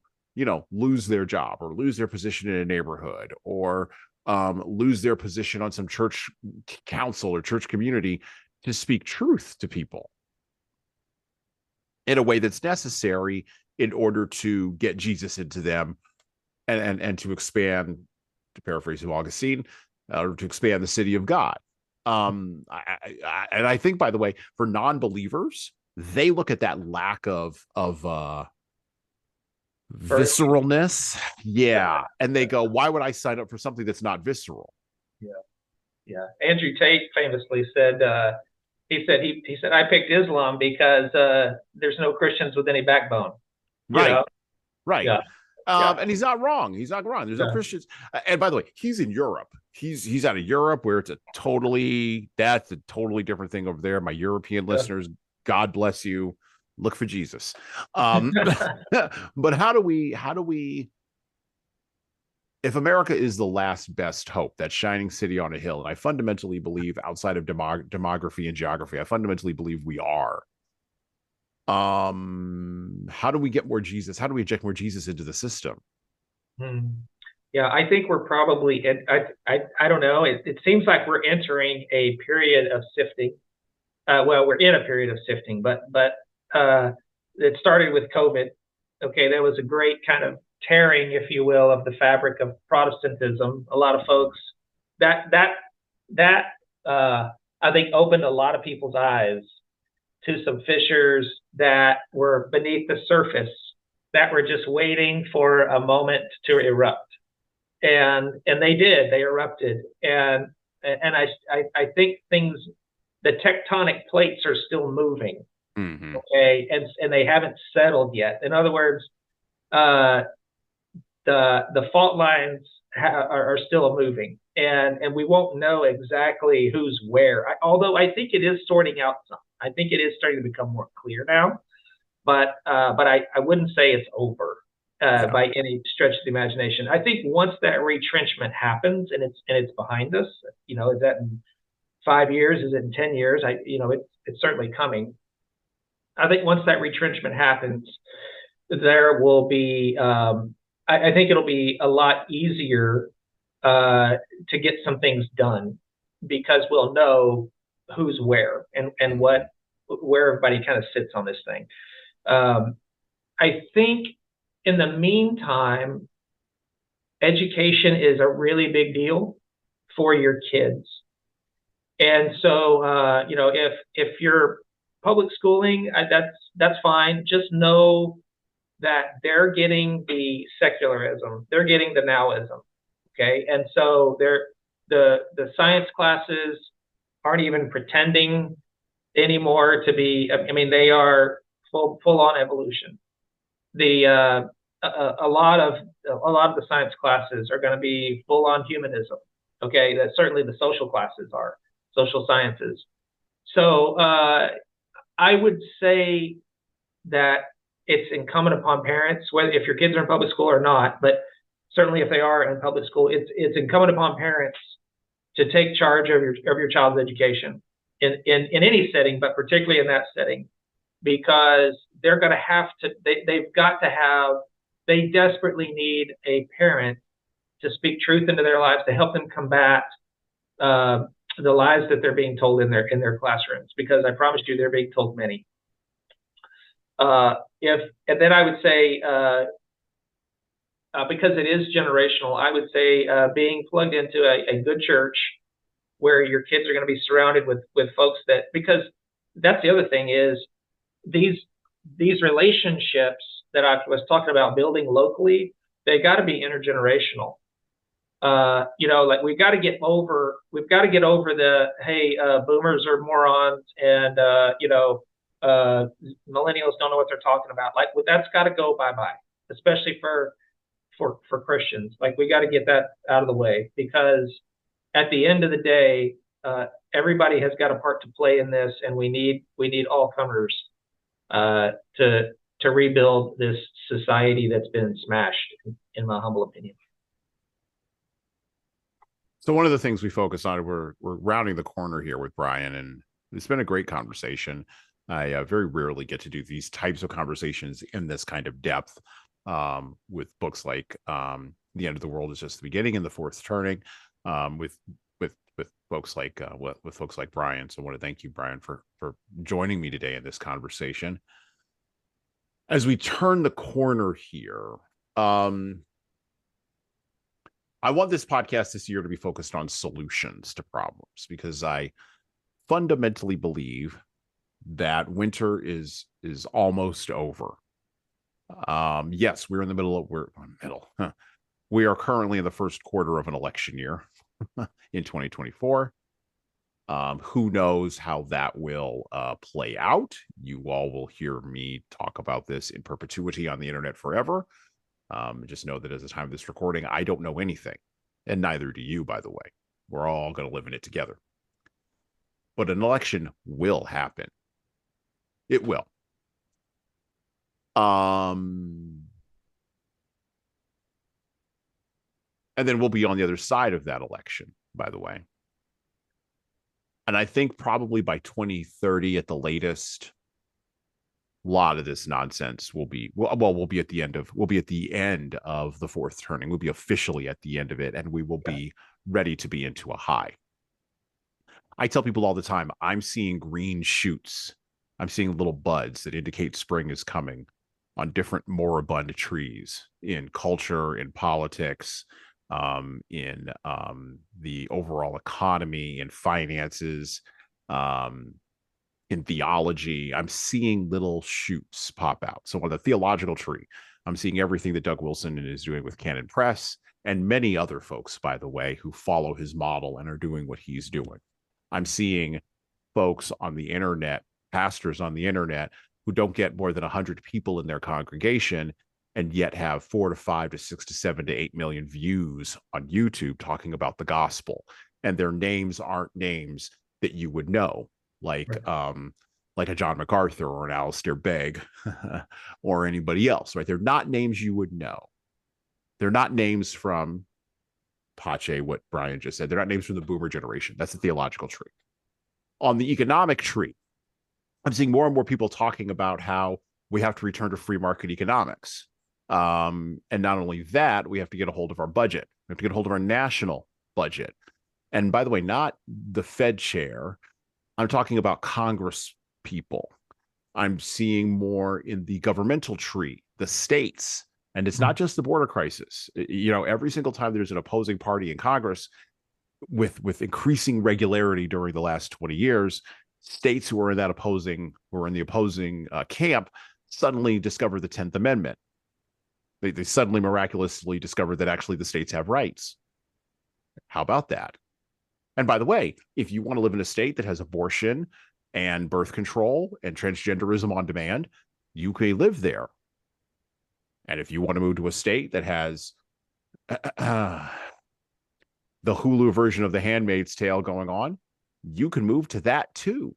lose their job or lose their position in a neighborhood, or lose their position on some church council or church community to speak truth to people in a way that's necessary in order to get Jesus into them and to expand, to paraphrase Augustine, to expand the city of God. I think, by the way, for non-believers, they look at that lack of visceralness, and they go, "Why would I sign up for something that's not visceral?"
Yeah. Andrew Tate famously said, he said, "I picked Islam because there's no Christians with any backbone."
Right.
Yeah.
And he's not wrong. There's no Christians. And by the way, he's in Europe. He's out of Europe, where that's a totally different thing over there. My European listeners, God bless you. Look for Jesus. But how do we, if America is the last best hope, that shining city on a hill, and I fundamentally believe, outside of demography and geography, I fundamentally believe we are. How do we get more Jesus? How do we inject more Jesus into the system?
Yeah, I think we're probably, I don't know. It seems like we're entering a period of sifting. well, we're in a period of sifting, but it started with COVID. Okay, there was a great kind of tearing, if you will, of the fabric of Protestantism. A lot of folks that that that I think opened a lot of people's eyes to some fissures that were beneath the surface that were just waiting for a moment to erupt. And they did. They erupted. And I think things, the tectonic plates are still moving.
Mm-hmm.
Okay, and they haven't settled yet. In other words, uh, the fault lines are still moving, and we won't know exactly who's where. Although I think it is sorting out some. I think it is starting to become more clear now, but I wouldn't say it's over by any stretch of the imagination. I think once that retrenchment happens and it's behind us, you know, is that in 5 years? Is it in 10 years? It's certainly coming. I think once that retrenchment happens, there will be. I think it'll be a lot easier to get some things done because we'll know who's where and where everybody kind of sits on this thing. I think in the meantime, education is a really big deal for your kids. And so, if you're public schooling, that's fine. Just know that they're getting the secularism, they're getting the now-ism. Okay, and so the science classes aren't even pretending anymore to be. I mean, they are full on evolution. A lot of the science classes are going to be full on humanism. Okay, that certainly the social classes are social sciences. So I would say that it's incumbent upon parents, whether if your kids are in public school or not, but certainly if they are in public school, it's incumbent upon parents to take charge of your child's education in any setting, but particularly in that setting, because they're going to have to. They desperately need a parent to speak truth into their lives to help them combat the lies that they're being told in their classrooms. Because I promise you, they're being told many. And then I would say, because it is generational, I would say being plugged into a good church where your kids are going to be surrounded with folks that, because that's the other thing is these relationships that I was talking about building locally, they got to be intergenerational. Like we've got to get over the, hey, boomers are morons and millennials don't know what they're talking about. Like that's got to go bye-bye, especially for Christians. Like we got to get that out of the way, because at the end of the day, everybody has got a part to play in this, and we need all comers to rebuild this society that's been smashed, in my humble opinion.
So one of the things we focus on, we're rounding the corner here with Brian, and it's been a great conversation. I very rarely get to do these types of conversations in this kind of depth with books like The End of the World is Just the Beginning and The Fourth Turning, with folks like with folks like Brian. So I want to thank you, Brian, for joining me today in this conversation. As we turn the corner here, I want this podcast this year to be focused on solutions to problems, because I fundamentally believe that winter is almost over. Yes, we're in the middle of we are currently in the first quarter of an election year in 2024. Who knows how that will play out? You all will hear me talk about this in perpetuity on the internet forever. Just know that at the time of this recording, I don't know anything, and neither do you, by the way. We're all going to live in it together. But an election will happen. It will. And then we'll be on the other side of that election, by the way. And I think probably by 2030 at the latest, a lot of this nonsense will be we'll be at the end of the fourth turning. We'll be officially at the end of it, and we will be ready to be into a high. I tell people all the time, I'm seeing green shoots. I'm seeing little buds that indicate spring is coming on different moribund trees in culture, in politics, in the overall economy, in finances, um, in theology. I'm seeing little shoots pop out. So on the theological tree, I'm seeing everything that Doug Wilson is doing with Canon Press and many other folks, by the way, who follow his model and are doing what he's doing. I'm seeing folks on the internet, pastors on the internet, who don't get more than 100 people in their congregation and yet have 4 to 5 to 6 to 7 to 8 million views on YouTube talking about the gospel. And their names aren't names that you would know, like a John MacArthur or an Alistair Begg or anybody else, right? They're not names you would know. They're not names from Pache, what Brian just said. They're not names from the boomer generation. That's the theological tree. On the economic tree, I'm seeing more and more people talking about how we have to return to free market economics. And not only that, we have to get a hold of our budget. We have to get a hold of our national budget. And by the way, not the Fed chair. I'm talking about Congress people. I'm seeing more in the governmental tree, the states. And it's not just the border crisis. You know, every single time there's an opposing party in Congress, with increasing regularity during the last 20 years, states who are in the opposing camp suddenly discover the 10th Amendment. They suddenly miraculously discover that actually the states have rights. How about that? And by the way, if you want to live in a state that has abortion and birth control and transgenderism on demand, you can live there. And if you want to move to a state that has the Hulu version of The Handmaid's Tale going on, you can move to that too.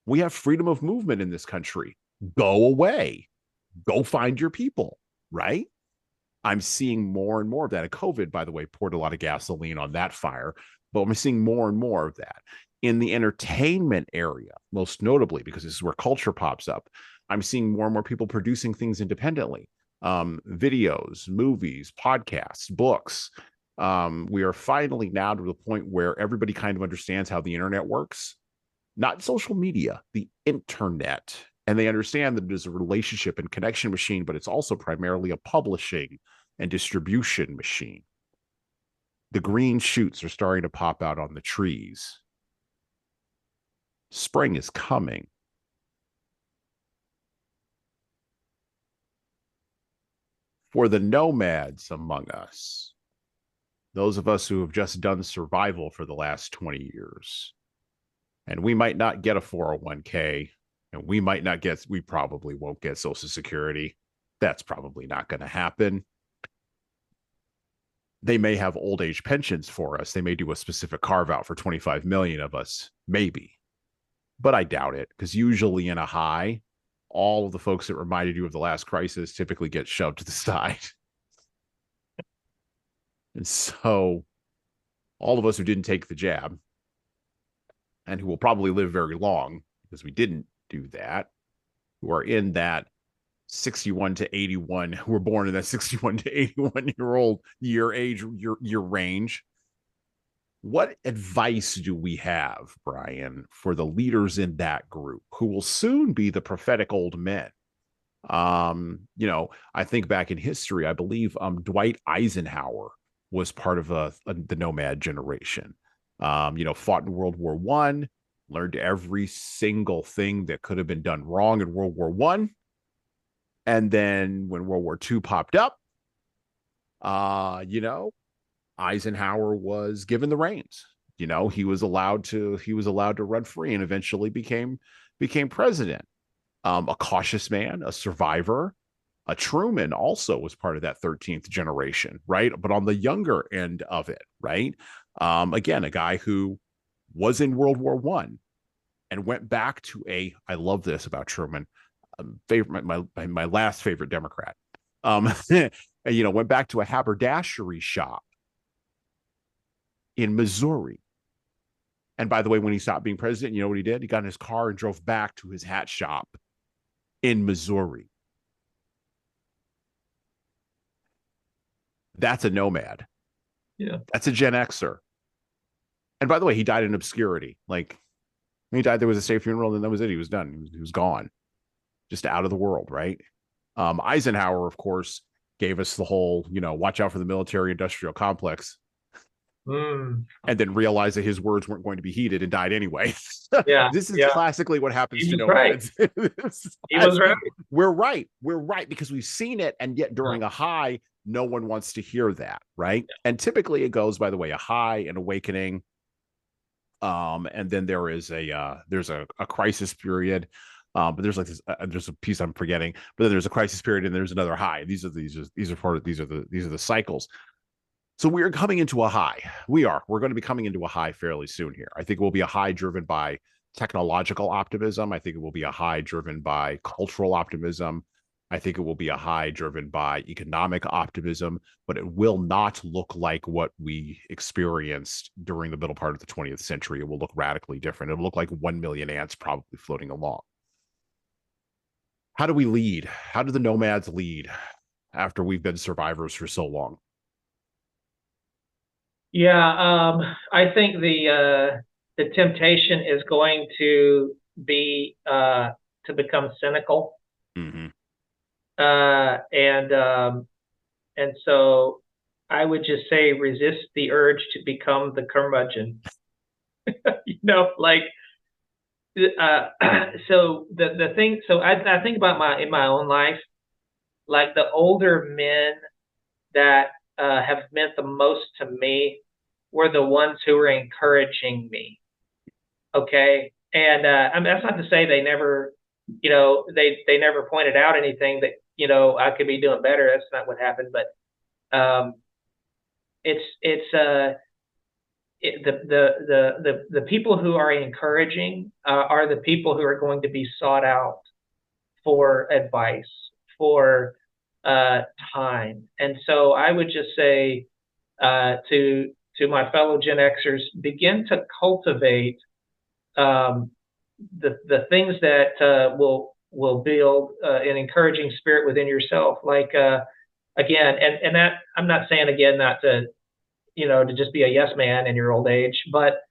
We have freedom of movement in this country. Go away. Go find your people, right? I'm seeing more and more of that. And COVID, by the way, poured a lot of gasoline on that fire, but I'm seeing more and more of that. In the entertainment area, most notably, because this is where culture pops up, I'm seeing more and more people producing things independently. Videos, movies, podcasts, books. We are finally now to the point where everybody kind of understands how the internet works. Not social media, the internet. And they understand that it is a relationship and connection machine, but it's also primarily a publishing and distribution machine. The green shoots are starting to pop out on the trees. Spring is coming. For the nomads among us, those of us who have just done survival for the last 20 years, and we might not get a 401k, and we probably won't get Social Security. That's probably not going to happen. They may have old age pensions for us. They may do a specific carve out for 25 million of us, maybe. But I doubt it, because usually in a high, all of the folks that reminded you of the last crisis typically get shoved to the side. And so all of us who didn't take the jab and who will probably live very long because we didn't do that, who are in that 61 to 81, who were born in that 61 to 81 year range. What advice do we have, Brian, for the leaders in that group who will soon be the prophetic old men? I think back in history, I believe Dwight Eisenhower was part of the nomad generation. Fought in World War I, learned every single thing that could have been done wrong in World War I. And then when World War II popped up, Eisenhower was given the reins. He was allowed to run free and eventually became president. A cautious man, a survivor. A Truman also was part of that 13th generation, right? But on the younger end of it, right? Again, a guy who was in World War I and went back to I love this about Truman, my last favorite Democrat. Went back to a haberdashery shop in Missouri. And by the way, when he stopped being president, you know what he did? He got in his car and drove back to his hat shop in Missouri. That's a nomad.
Yeah.
That's a Gen Xer. And by the way, he died in obscurity. Like, when he died, there was a state funeral, and that was it. He was done. He was gone, just out of the world, right? Eisenhower, of course, gave us the whole, watch out for the military-industrial complex, and then realized that his words weren't going to be heeded and died anyway.
Yeah,
This is
yeah.
classically what happens to
Right.
nomads.
He was right.
We're right. We're right because we've seen it, and yet during a high, no one wants to hear that, right? And typically it goes, by the way, a high, an awakening, and then there is there's a crisis period, but there's like this there's a piece I'm forgetting, but then there's a crisis period and there's another high. These are the cycles. So we are coming into a high. We're going to be coming into a high fairly soon here. I think it will be a high driven by technological optimism. I think it will be a high driven by cultural optimism. I think it will be a high driven by economic optimism, but it will not look like what we experienced during the middle part of the 20th century. It will look radically different. It'll look like 1 million ants probably floating along. How do we lead? How do the nomads lead after we've been survivors for so long?
Yeah, I think the temptation is going to be to become cynical.
Mm-hmm.
And so I would just say resist the urge to become the curmudgeon. Like so the thing. So I think about in my own life, like the older men that have meant the most to me were the ones who were encouraging me. Okay, and I mean, that's not to say they never, they never pointed out anything that I could be doing better. That's not what happened, but the people who are encouraging are the people who are going to be sought out for advice, for time. And so I would just say to my fellow Gen Xers, begin to cultivate the things that will build an encouraging spirit within yourself. Like again, and that I'm not saying again not to to just be a yes man in your old age, but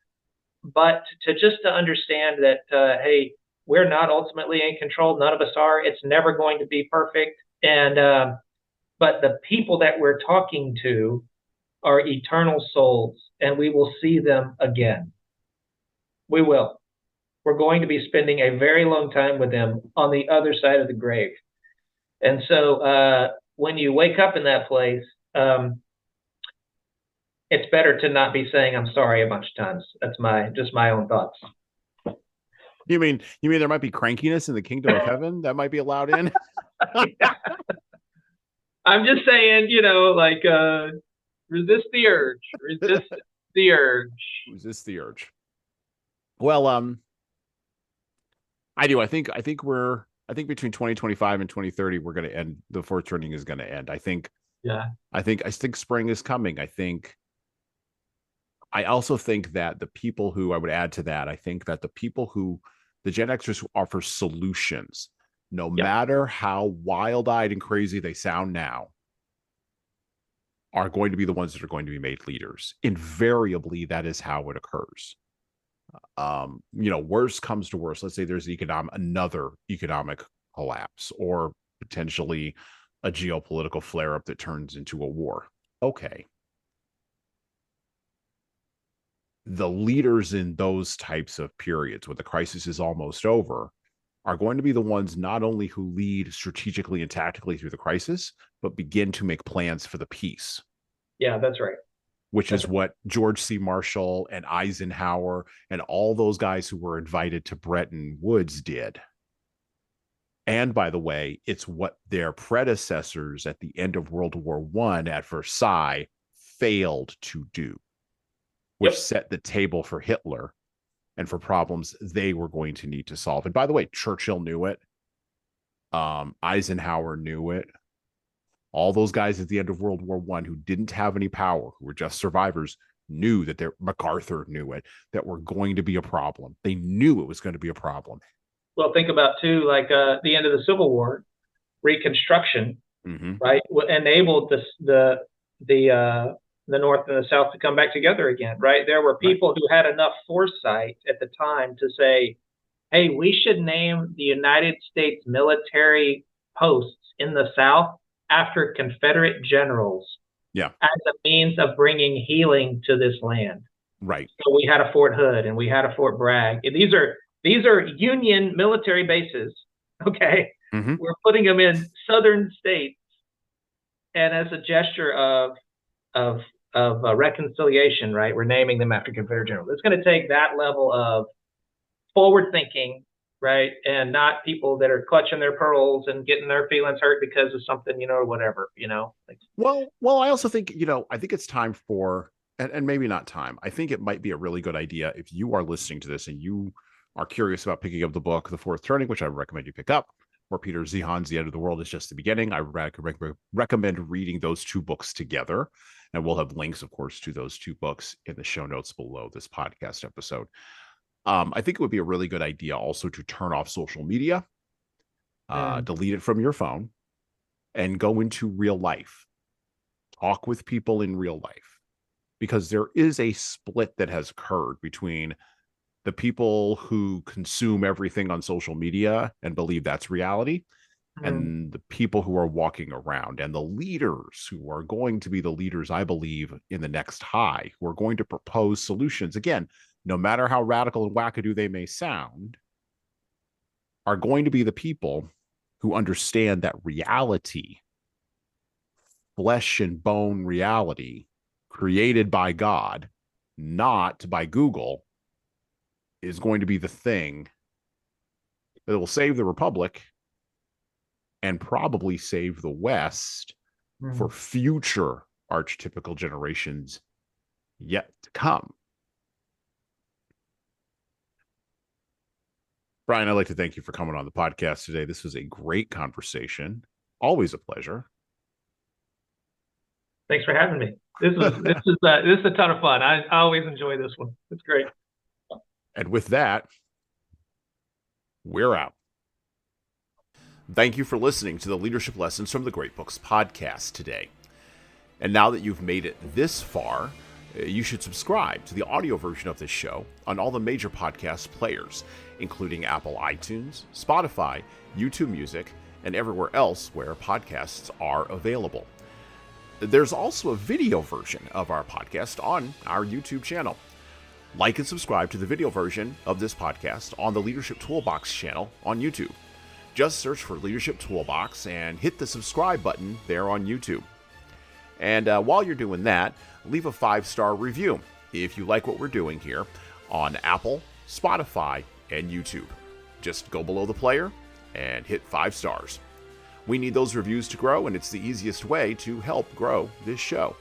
to understand that hey, we're not ultimately in control. None of us are. It's never going to be perfect. And but the people that we're talking to are eternal souls, and we will see them again. We will. We're going to be spending a very long time with them on the other side of the grave. And so when you wake up in that place, it's better to not be saying I'm sorry a bunch of times. That's just my own thoughts.
You mean there might be crankiness in the kingdom of heaven that might be allowed in?
Yeah. I'm just saying, like resist the urge. Resist the urge.
Resist the urge. Well, I do. I think between 2025 and 2030, we're going to end. The fourth turning is going to end. I think spring is coming. I also think that the people who I would add to that, I think that the Gen Xers who offer solutions, no matter how wild-eyed and crazy they sound now, are going to be the ones that are going to be made leaders. Invariably, that is how it occurs. Worst comes to worst. Let's say there's another economic collapse or potentially a geopolitical flare-up that turns into a war. Okay. The leaders in those types of periods when the crisis is almost over are going to be the ones not only who lead strategically and tactically through the crisis, but begin to make plans for the peace.
Yeah, that's right.
Which is what George C. Marshall and Eisenhower and all those guys who were invited to Bretton Woods did. And by the way, it's what their predecessors at the end of World War I at Versailles failed to do, which set the table for Hitler and for problems they were going to need to solve. And by the way, Churchill knew it. Eisenhower knew it. All those guys at the end of World War I who didn't have any power, who were just survivors, knew that MacArthur knew it, that were going to be a problem. They knew it was going to be a problem.
Well, think about too, like the end of the Civil War, Reconstruction, right, enabled the the North and the South to come back together again, right? There were people who had enough foresight at the time to say, hey, we should name the United States military posts in the South after Confederate generals as a means of bringing healing to this land.
Right.
So we had a Fort Hood and we had a Fort Bragg. These are Union military bases. Okay.
Mm-hmm.
We're putting them in southern states, and as a gesture of reconciliation, right? We're naming them after Confederate generals. It's going to take that level of forward thinking, right? And not people that are clutching their pearls and getting their feelings hurt because of something, or whatever,
Well, I also think, I think it's time for, and maybe not time. I think it might be a really good idea if you are listening to this and you are curious about picking up the book, The Fourth Turning, which I recommend you pick up, or Peter Zeihan's The End of the World is Just the Beginning. I recommend reading those two books together. And we'll have links, of course, to those two books in the show notes below this podcast episode. I think it would be a really good idea also to turn off social media, delete it from your phone, and go into real life. Talk with people in real life. Because there is a split that has occurred between the people who consume everything on social media and believe that's reality, and the people who are walking around, and the leaders who are going to be the leaders, I believe, in the next high, who are going to propose solutions. Again, no matter how radical and wackadoo they may sound, are going to be the people who understand that reality, flesh and bone reality, created by God, not by Google, is going to be the thing that will save the Republic and probably save the West for future archetypical generations yet to come. Brian, I'd like to thank you for coming on the podcast today. This was a great conversation. Always a pleasure.
Thanks for having me. This is a ton of fun. I always enjoy this one. It's great.
And with that, we're out. Thank you for listening to the Leadership Lessons from the Great Books podcast today. And now that you've made it this far, you should subscribe to the audio version of this show on all the major podcast players, including Apple iTunes, Spotify, YouTube Music, and everywhere else where podcasts are available. There's also a video version of our podcast on our YouTube channel. Like and subscribe to the video version of this podcast on the Leadership Toolbox channel on YouTube. Just search for Leadership Toolbox and hit the subscribe button there on YouTube. And while you're doing that, leave a 5-star review if you like what we're doing here on Apple, Spotify, and YouTube. Just go below the player and hit 5 stars. We need those reviews to grow, and it's the easiest way to help grow this show.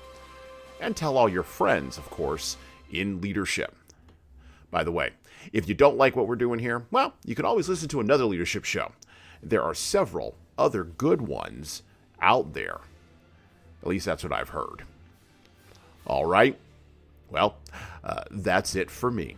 And tell all your friends, of course, in leadership. By the way, if you don't like what we're doing here, well, you can always listen to another leadership show. There are several other good ones out there. At least that's what I've heard. All right. Well, that's it for me.